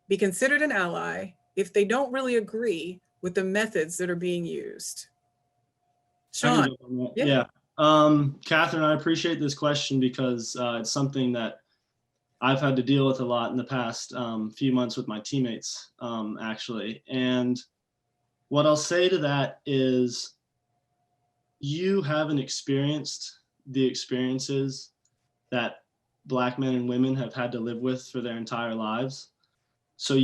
be considered an ally if they don't really agree with the methods that are being used? Sean. Yeah. Catherine, I appreciate this question because it's something that I've had to deal with a lot in the past few months with my teammates, actually. And what I'll say to that is, you haven't experienced the experiences that Black men and women have had to live with for their entire lives. So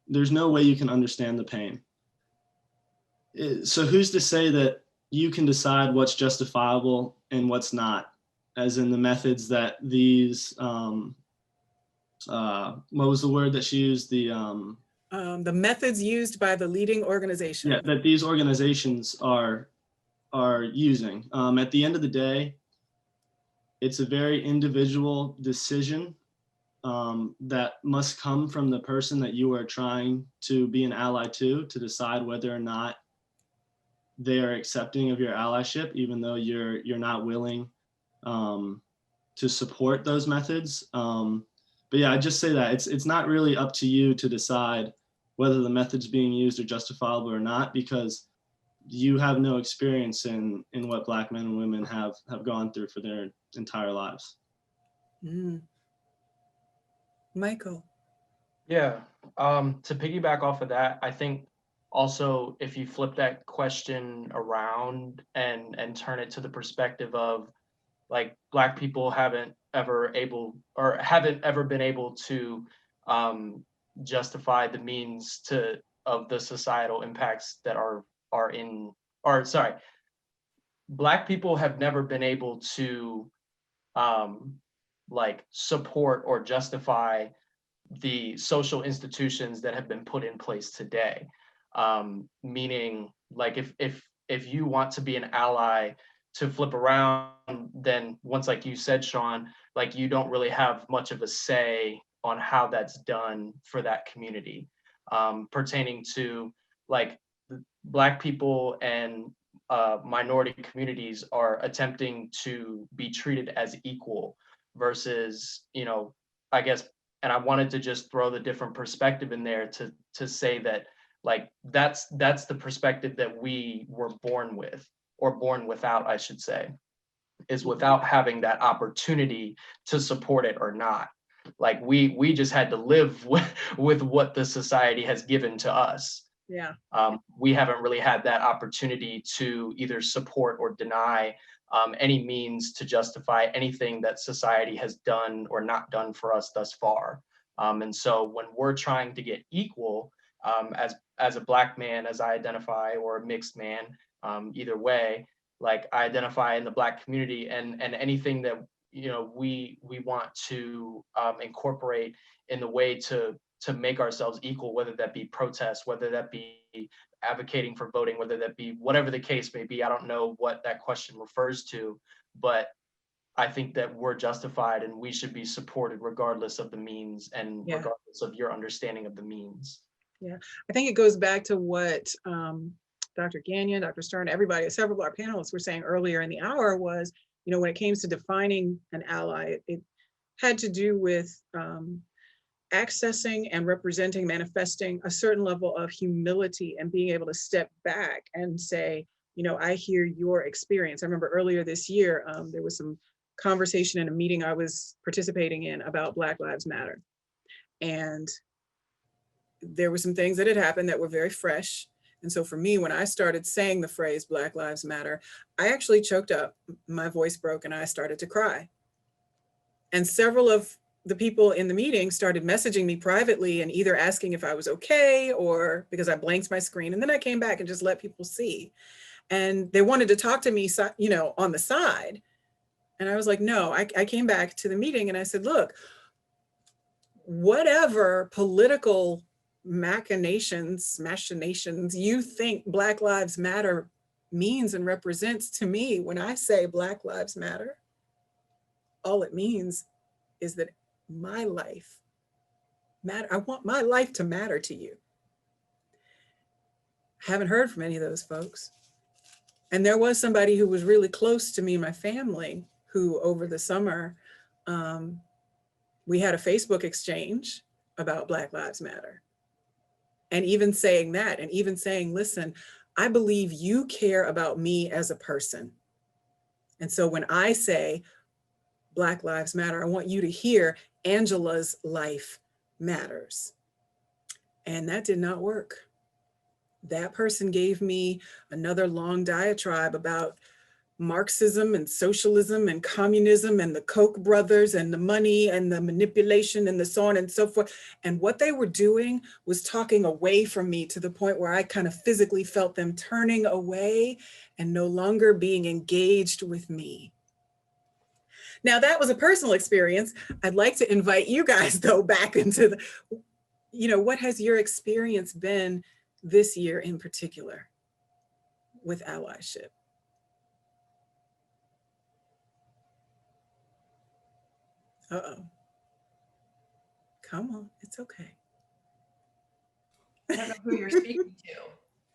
there's no way you can understand the pain. So who's to say that you can decide what's justifiable and what's not, as in the methods that these, what was the word that she used? The methods used by the leading organization. Yeah, that these organizations are using. At the end of the day, it's a very individual decision that must come from the person that you are trying to be an ally to decide whether or not they are accepting of your allyship, even though you're not willing to support those methods. But yeah, I just say that it's not really up to you to decide whether the methods being used are justifiable or not, because you have no experience in what Black men and women have gone through for their entire lives. Mm. Michael. Yeah, to piggyback off of that, I think also if you flip that question around and turn it to the perspective of like Black people haven't ever been able to justify the means of the societal impacts that Black people have never been able to like support or justify the social institutions that have been put in place today. Meaning, like if you want to be an ally to flip around, then once, like you said, Sean, like you don't really have much of a say on how that's done for that community, pertaining to like Black people and minority communities are attempting to be treated as equal versus, I guess, and I wanted to just throw the different perspective in there to say that like that's the perspective that we were born with, or born without, I should say, is without having that opportunity to support it or not. Like we just had to live with what the society has given to us. Yeah. We haven't really had that opportunity to either support or deny any means to justify anything that society has done or not done for us thus far. And so when we're trying to get equal, as a Black man, as I identify, or a mixed man, either way, like I identify in the Black community, and anything that we want to incorporate in the way to make ourselves equal, whether that be protests, whether that be advocating for voting, whether that be whatever the case may be. I don't know what that question refers to, but I think that we're justified and we should be supported regardless of the means and regardless of your understanding of the means. Yeah, I think it goes back to what Dr. Gagnon, Dr. Stern, everybody, several of our panelists were saying earlier in the hour was, when it came to defining an ally, it had to do with accessing and representing, manifesting a certain level of humility and being able to step back and say, I hear your experience. I remember earlier this year, there was some conversation in a meeting I was participating in about Black Lives Matter. And there were some things that had happened that were very fresh. And so for me, when I started saying the phrase Black Lives Matter, I actually choked up, my voice broke, and I started to cry. And several of the people in the meeting started messaging me privately and either asking if I was okay, or because I blanked my screen. And then I came back and just let people see. And they wanted to talk to me, on the side. And I was like, no, I came back to the meeting and I said, look, whatever political machinations you think Black Lives Matter means and represents, to me, when I say Black Lives Matter, all it means is that my life matter. I want my life to matter to you. Haven't heard from any of those folks. And there was somebody who was really close to me, my family, who over the summer, we had a Facebook exchange about Black Lives Matter. And even saying that, and even saying, listen, I believe you care about me as a person. And so when I say Black Lives Matter, I want you to hear Angela's life matters. And that did not work. That person gave me another long diatribe about Marxism and socialism and communism and the Koch brothers and the money and the manipulation and the so on and so forth. And what they were doing was talking away from me to the point where I kind of physically felt them turning away and no longer being engaged with me. Now that was a personal experience. I'd like to invite you guys though back into the, what has your experience been this year in particular with allyship? Uh-oh. Come on, it's okay. I don't know who you're speaking to.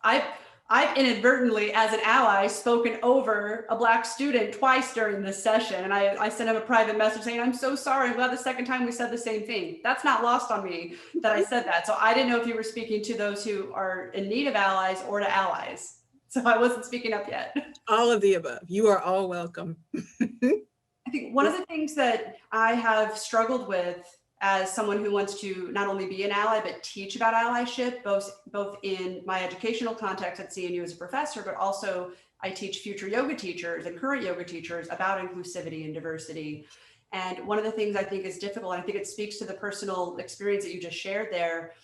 I've inadvertently, as an ally, spoken over a Black student twice during this session. And I sent him a private message saying, I'm so sorry. I'm glad the second time we said the same thing. That's not lost on me that I said that. So I didn't know if you were speaking to those who are in need of allies or to allies. So I wasn't speaking up yet. All of the above. You are all welcome. I think one of the things that I have struggled with as someone who wants to not only be an ally, but teach about allyship, both in my educational context at CNU as a professor, but also I teach future yoga teachers and current yoga teachers about inclusivity and diversity. And one of the things I think is difficult, and I think it speaks to the personal experience that you just shared there,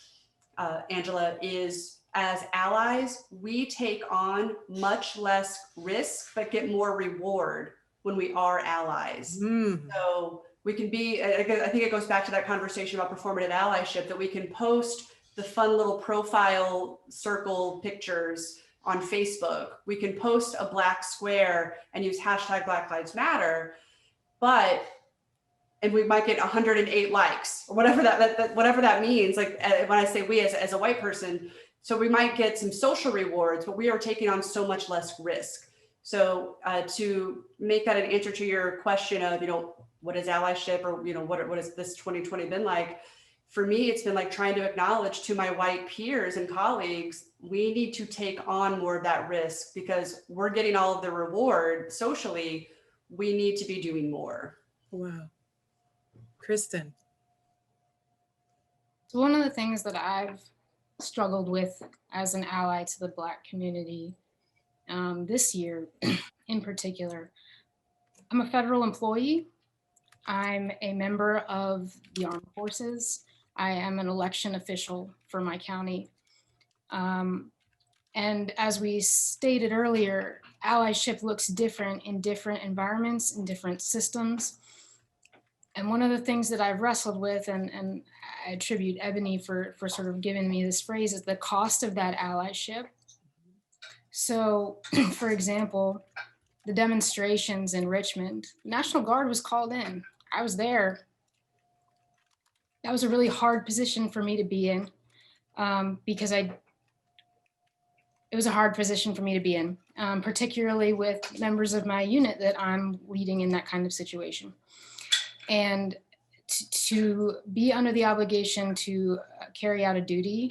Angela, is as allies, we take on much less risk, but get more reward when we are allies. So we can be, I think it goes back to that conversation about performative allyship, that we can post the fun little profile circle pictures on Facebook. We can post a black square and use hashtag Black Lives Matter, and we might get 108 likes or whatever that means. Like when I say we as a white person, so we might get some social rewards, but we are taking on so much less risk. So to make that an answer to your question of, what is allyship, or, what has this 2020 been like? For me, it's been like trying to acknowledge to my white peers and colleagues, we need to take on more of that risk because we're getting all of the reward socially. We need to be doing more. Wow. Kristen. So one of the things that I've struggled with as an ally to the Black community this year in particular, I'm a federal employee. I'm a member of the armed forces. I am an election official for my county. And as we stated earlier, allyship looks different in different environments and different systems. And one of the things that I've wrestled with, and I attribute Ebony for sort of giving me this phrase, is the cost of that allyship. So, for example, the demonstrations in Richmond, National Guard was called in. I was there. That was a really hard position for me to be in because it was a hard position for me to be in, particularly with members of my unit that I'm leading in that kind of situation. And to be under the obligation to carry out a duty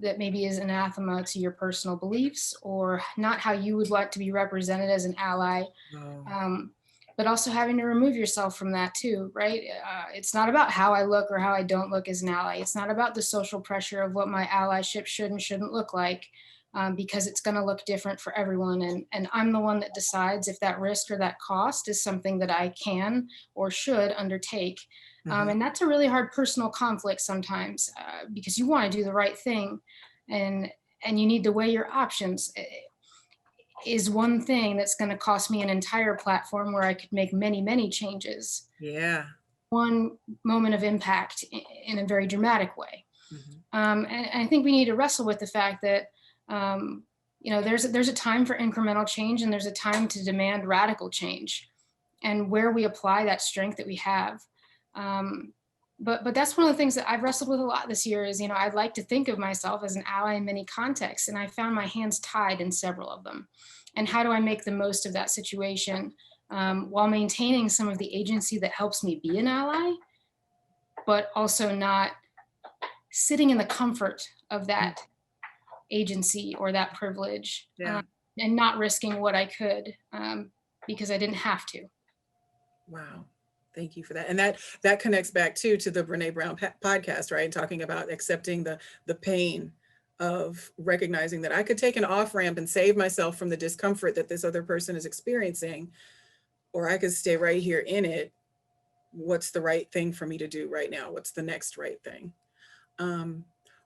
that maybe is anathema to your personal beliefs or not how you would like to be represented as an ally, but also having to remove yourself from that too, right? It's not about how I look or how I don't look as an ally. It's not about the social pressure of what my allyship should and shouldn't look like, because it's gonna look different for everyone. And I'm the one that decides if that risk or that cost is something that I can or should undertake. And that's a really hard personal conflict sometimes because you wanna do the right thing and you need to weigh your options. Is one thing that's going to cost me an entire platform where I could make many, many changes. Yeah. One moment of impact in a very dramatic way. And I think we need to wrestle with the fact that, there's a time for incremental change and there's a time to demand radical change, and where we apply that strength that we have. But that's one of the things that I've wrestled with a lot this year is, I'd like to think of myself as an ally in many contexts, and I found my hands tied in several of them. And how do I make the most of that situation while maintaining some of the agency that helps me be an ally, but also not sitting in the comfort of that agency or that privilege, and not risking what I could because I didn't have to. Wow. Thank you for that. And that connects back to the Brene Brown podcast, right? Talking about accepting the pain of recognizing that I could take an off ramp and save myself from the discomfort that this other person is experiencing, or I could stay right here in it. What's the right thing for me to do right now? What's the next right thing?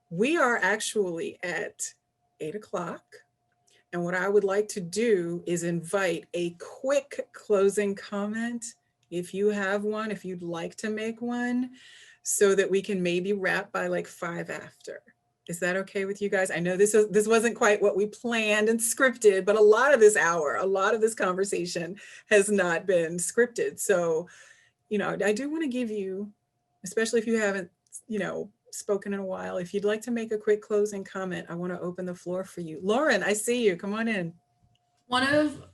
We are actually at 8 o'clock. And what I would like to do is invite a quick closing comment, if you have one, if you'd like to make one, so that we can maybe wrap by like 5 after. Is that okay with you guys? I know this wasn't quite what we planned and scripted, but a lot of this hour, a lot of this conversation has not been scripted. So, you know, I do want to give you, especially if you haven't, you know, spoken in a while, if you'd like to make a quick closing comment, I want to open the floor for you. Lauren, I see you. Come on in.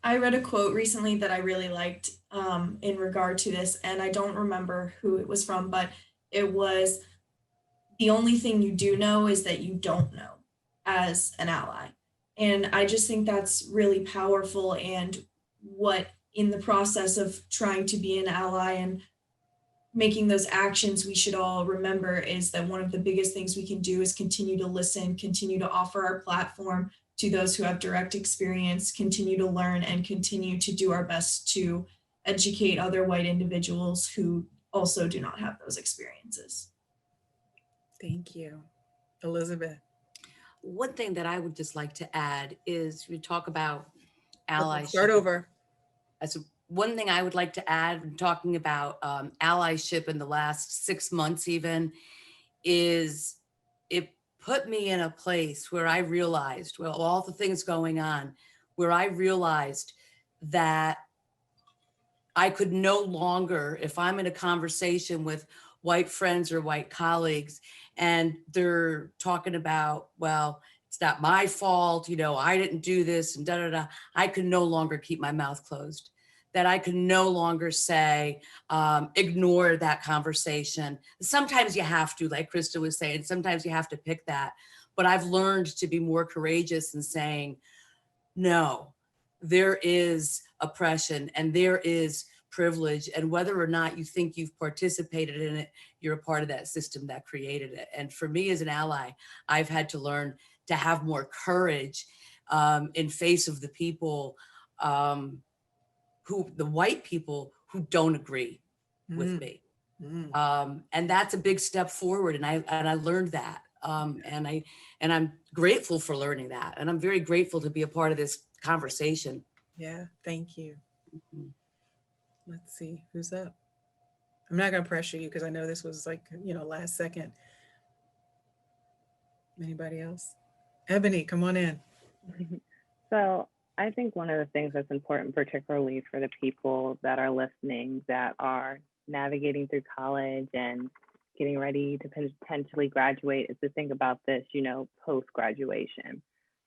I read a quote recently that I really liked in regard to this, and I don't remember who it was from, but it was, the only thing you do know is that you don't know as an ally. And I just think that's really powerful, and what in the process of trying to be an ally and making those actions we should all remember is that one of the biggest things we can do is continue to listen, continue to offer our platform to those who have direct experience, continue to learn, and continue to do our best to educate other white individuals who also do not have those experiences. Thank you. Elizabeth. One thing that I would just like to add is we talk about allyship. Start over. As one thing I would like to add when talking about allyship in the last 6 months even is it put me in a place where I realized, well, all the things going on, where I realized that I could no longer, if I'm in a conversation with white friends or white colleagues, and they're talking about, well, it's not my fault, you know, I didn't do this and da da da. I could no longer keep my mouth closed. That I could no longer say, ignore that conversation. Sometimes you have to, like Krista was saying, sometimes you have to pick that. But I've learned to be more courageous in saying, no, there is oppression and there is privilege, and whether or not you think you've participated in it, you're a part of that system that created it. And for me as an ally, I've had to learn to have more courage in face of the people, the white people who don't agree with me. And that's a big step forward. And I learned that. And I'm grateful for learning that. And I'm very grateful to be a part of this conversation. Yeah, thank you. Let's see, who's up? I'm not gonna pressure you because I know this was like, you know, last second. Anybody else? Ebony, come on in. So I think one of the things that's important, particularly for the people that are listening that are navigating through college and getting ready to potentially graduate, is to think about this, you know, post-graduation.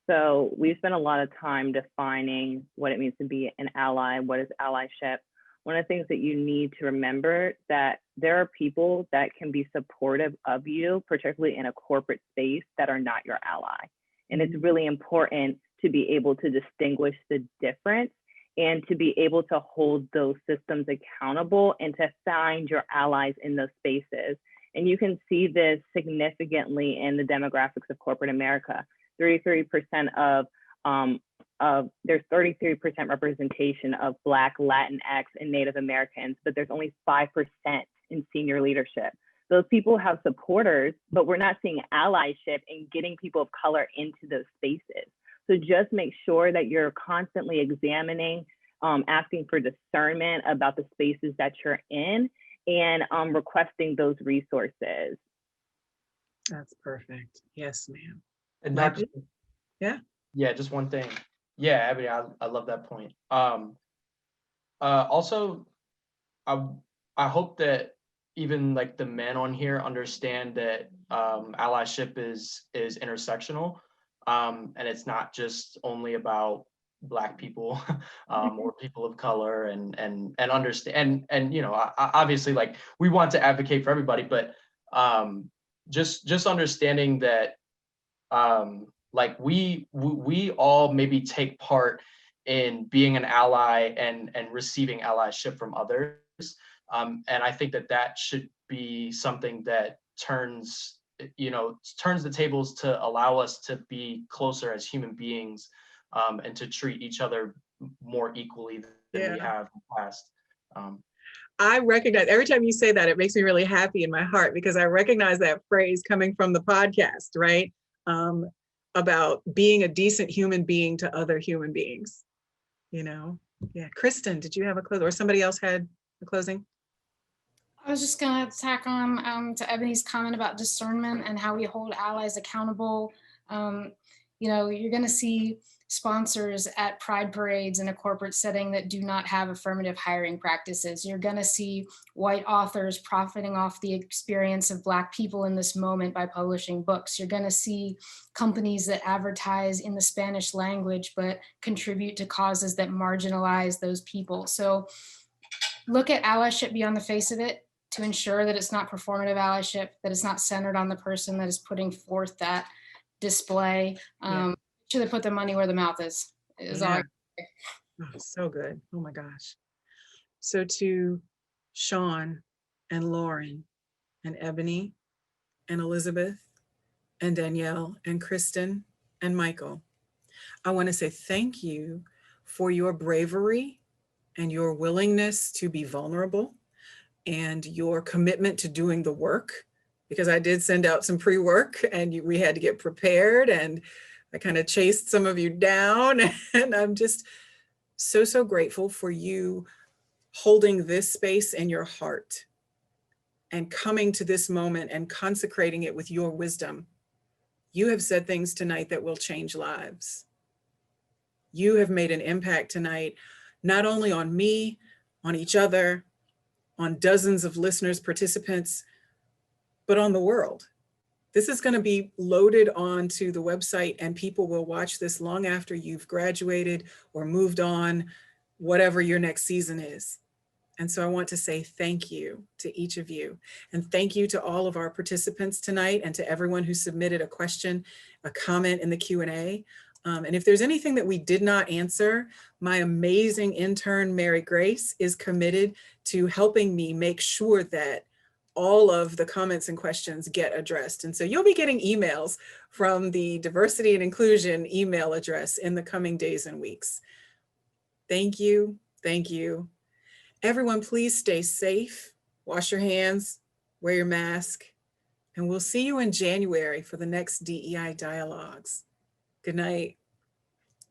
So we've spent a lot of time defining what it means to be an ally, what is allyship. One of the things that you need to remember that there are people that can be supportive of you, particularly in a corporate space, that are not your ally. And it's really important to be able to distinguish the difference and to be able to hold those systems accountable and to find your allies in those spaces. And you can see this significantly in the demographics of corporate America. 33% there's 33% representation of Black, Latinx, and Native Americans, but there's only 5% in senior leadership. Those people have supporters, but we're not seeing allyship in getting people of color into those spaces. So just make sure that you're constantly examining, asking for discernment about the spaces that you're in, and requesting those resources. That's perfect. Yes, ma'am. And not just, yeah, just one thing. Yeah, Abby, I love that point. Also, I hope that even like the men on here understand that allyship is intersectional, and it's not just only about Black people or people of color, and understand, and you know, obviously, like, we want to advocate for everybody, but just understanding that like we all maybe take part in being an ally and receiving allyship from others. And I think that should be something that turns turns the tables to allow us to be closer as human beings, and to treat each other more equally than we have in the past. I recognize every time you say that, it makes me really happy in my heart, because I recognize that phrase coming from the podcast, right? About being a decent human being to other human beings, Yeah, Kristen, did you have a close, or somebody else had a closing? I was just going to tack on to Ebony's comment about discernment and how we hold allies accountable. You're going to see sponsors at pride parades in a corporate setting that do not have affirmative hiring practices. You're going to see white authors profiting off the experience of Black people in this moment by publishing books. You're going to see companies that advertise in the Spanish language but contribute to causes that marginalize those people. So look at allyship beyond the face of it, to ensure that it's not performative allyship, that it's not centered on the person that is putting forth that display. Should have put the money where the mouth is all I say. Oh, so good. Oh my gosh. So to Sean and Lauren and Ebony and Elizabeth and Danielle and Kristen and Michael, I want to say thank you for your bravery and your willingness to be vulnerable and your commitment to doing the work, because I did send out some pre-work and we had to get prepared, and I kind of chased some of you down, and I'm just so grateful for you holding this space in your heart and coming to this moment and consecrating it with your wisdom. You have said things tonight that will change lives. You have made an impact tonight, not only on me, on each other, on dozens of listeners, participants, but on the world. This is going to be loaded onto the website, and people will watch this long after you've graduated or moved on, whatever your next season is. And so I want to say thank you to each of you. And thank you to all of our participants tonight, and to everyone who submitted a question, a comment in the Q&A. And if there's anything that we did not answer, my amazing intern, Mary Grace, is committed to helping me make sure that all of the comments and questions get addressed. And so you'll be getting emails from the diversity and inclusion email address in the coming days and weeks. Thank you. Thank you. Everyone, please stay safe, wash your hands, wear your mask, and we'll see you in January for the next DEI dialogues. Good night.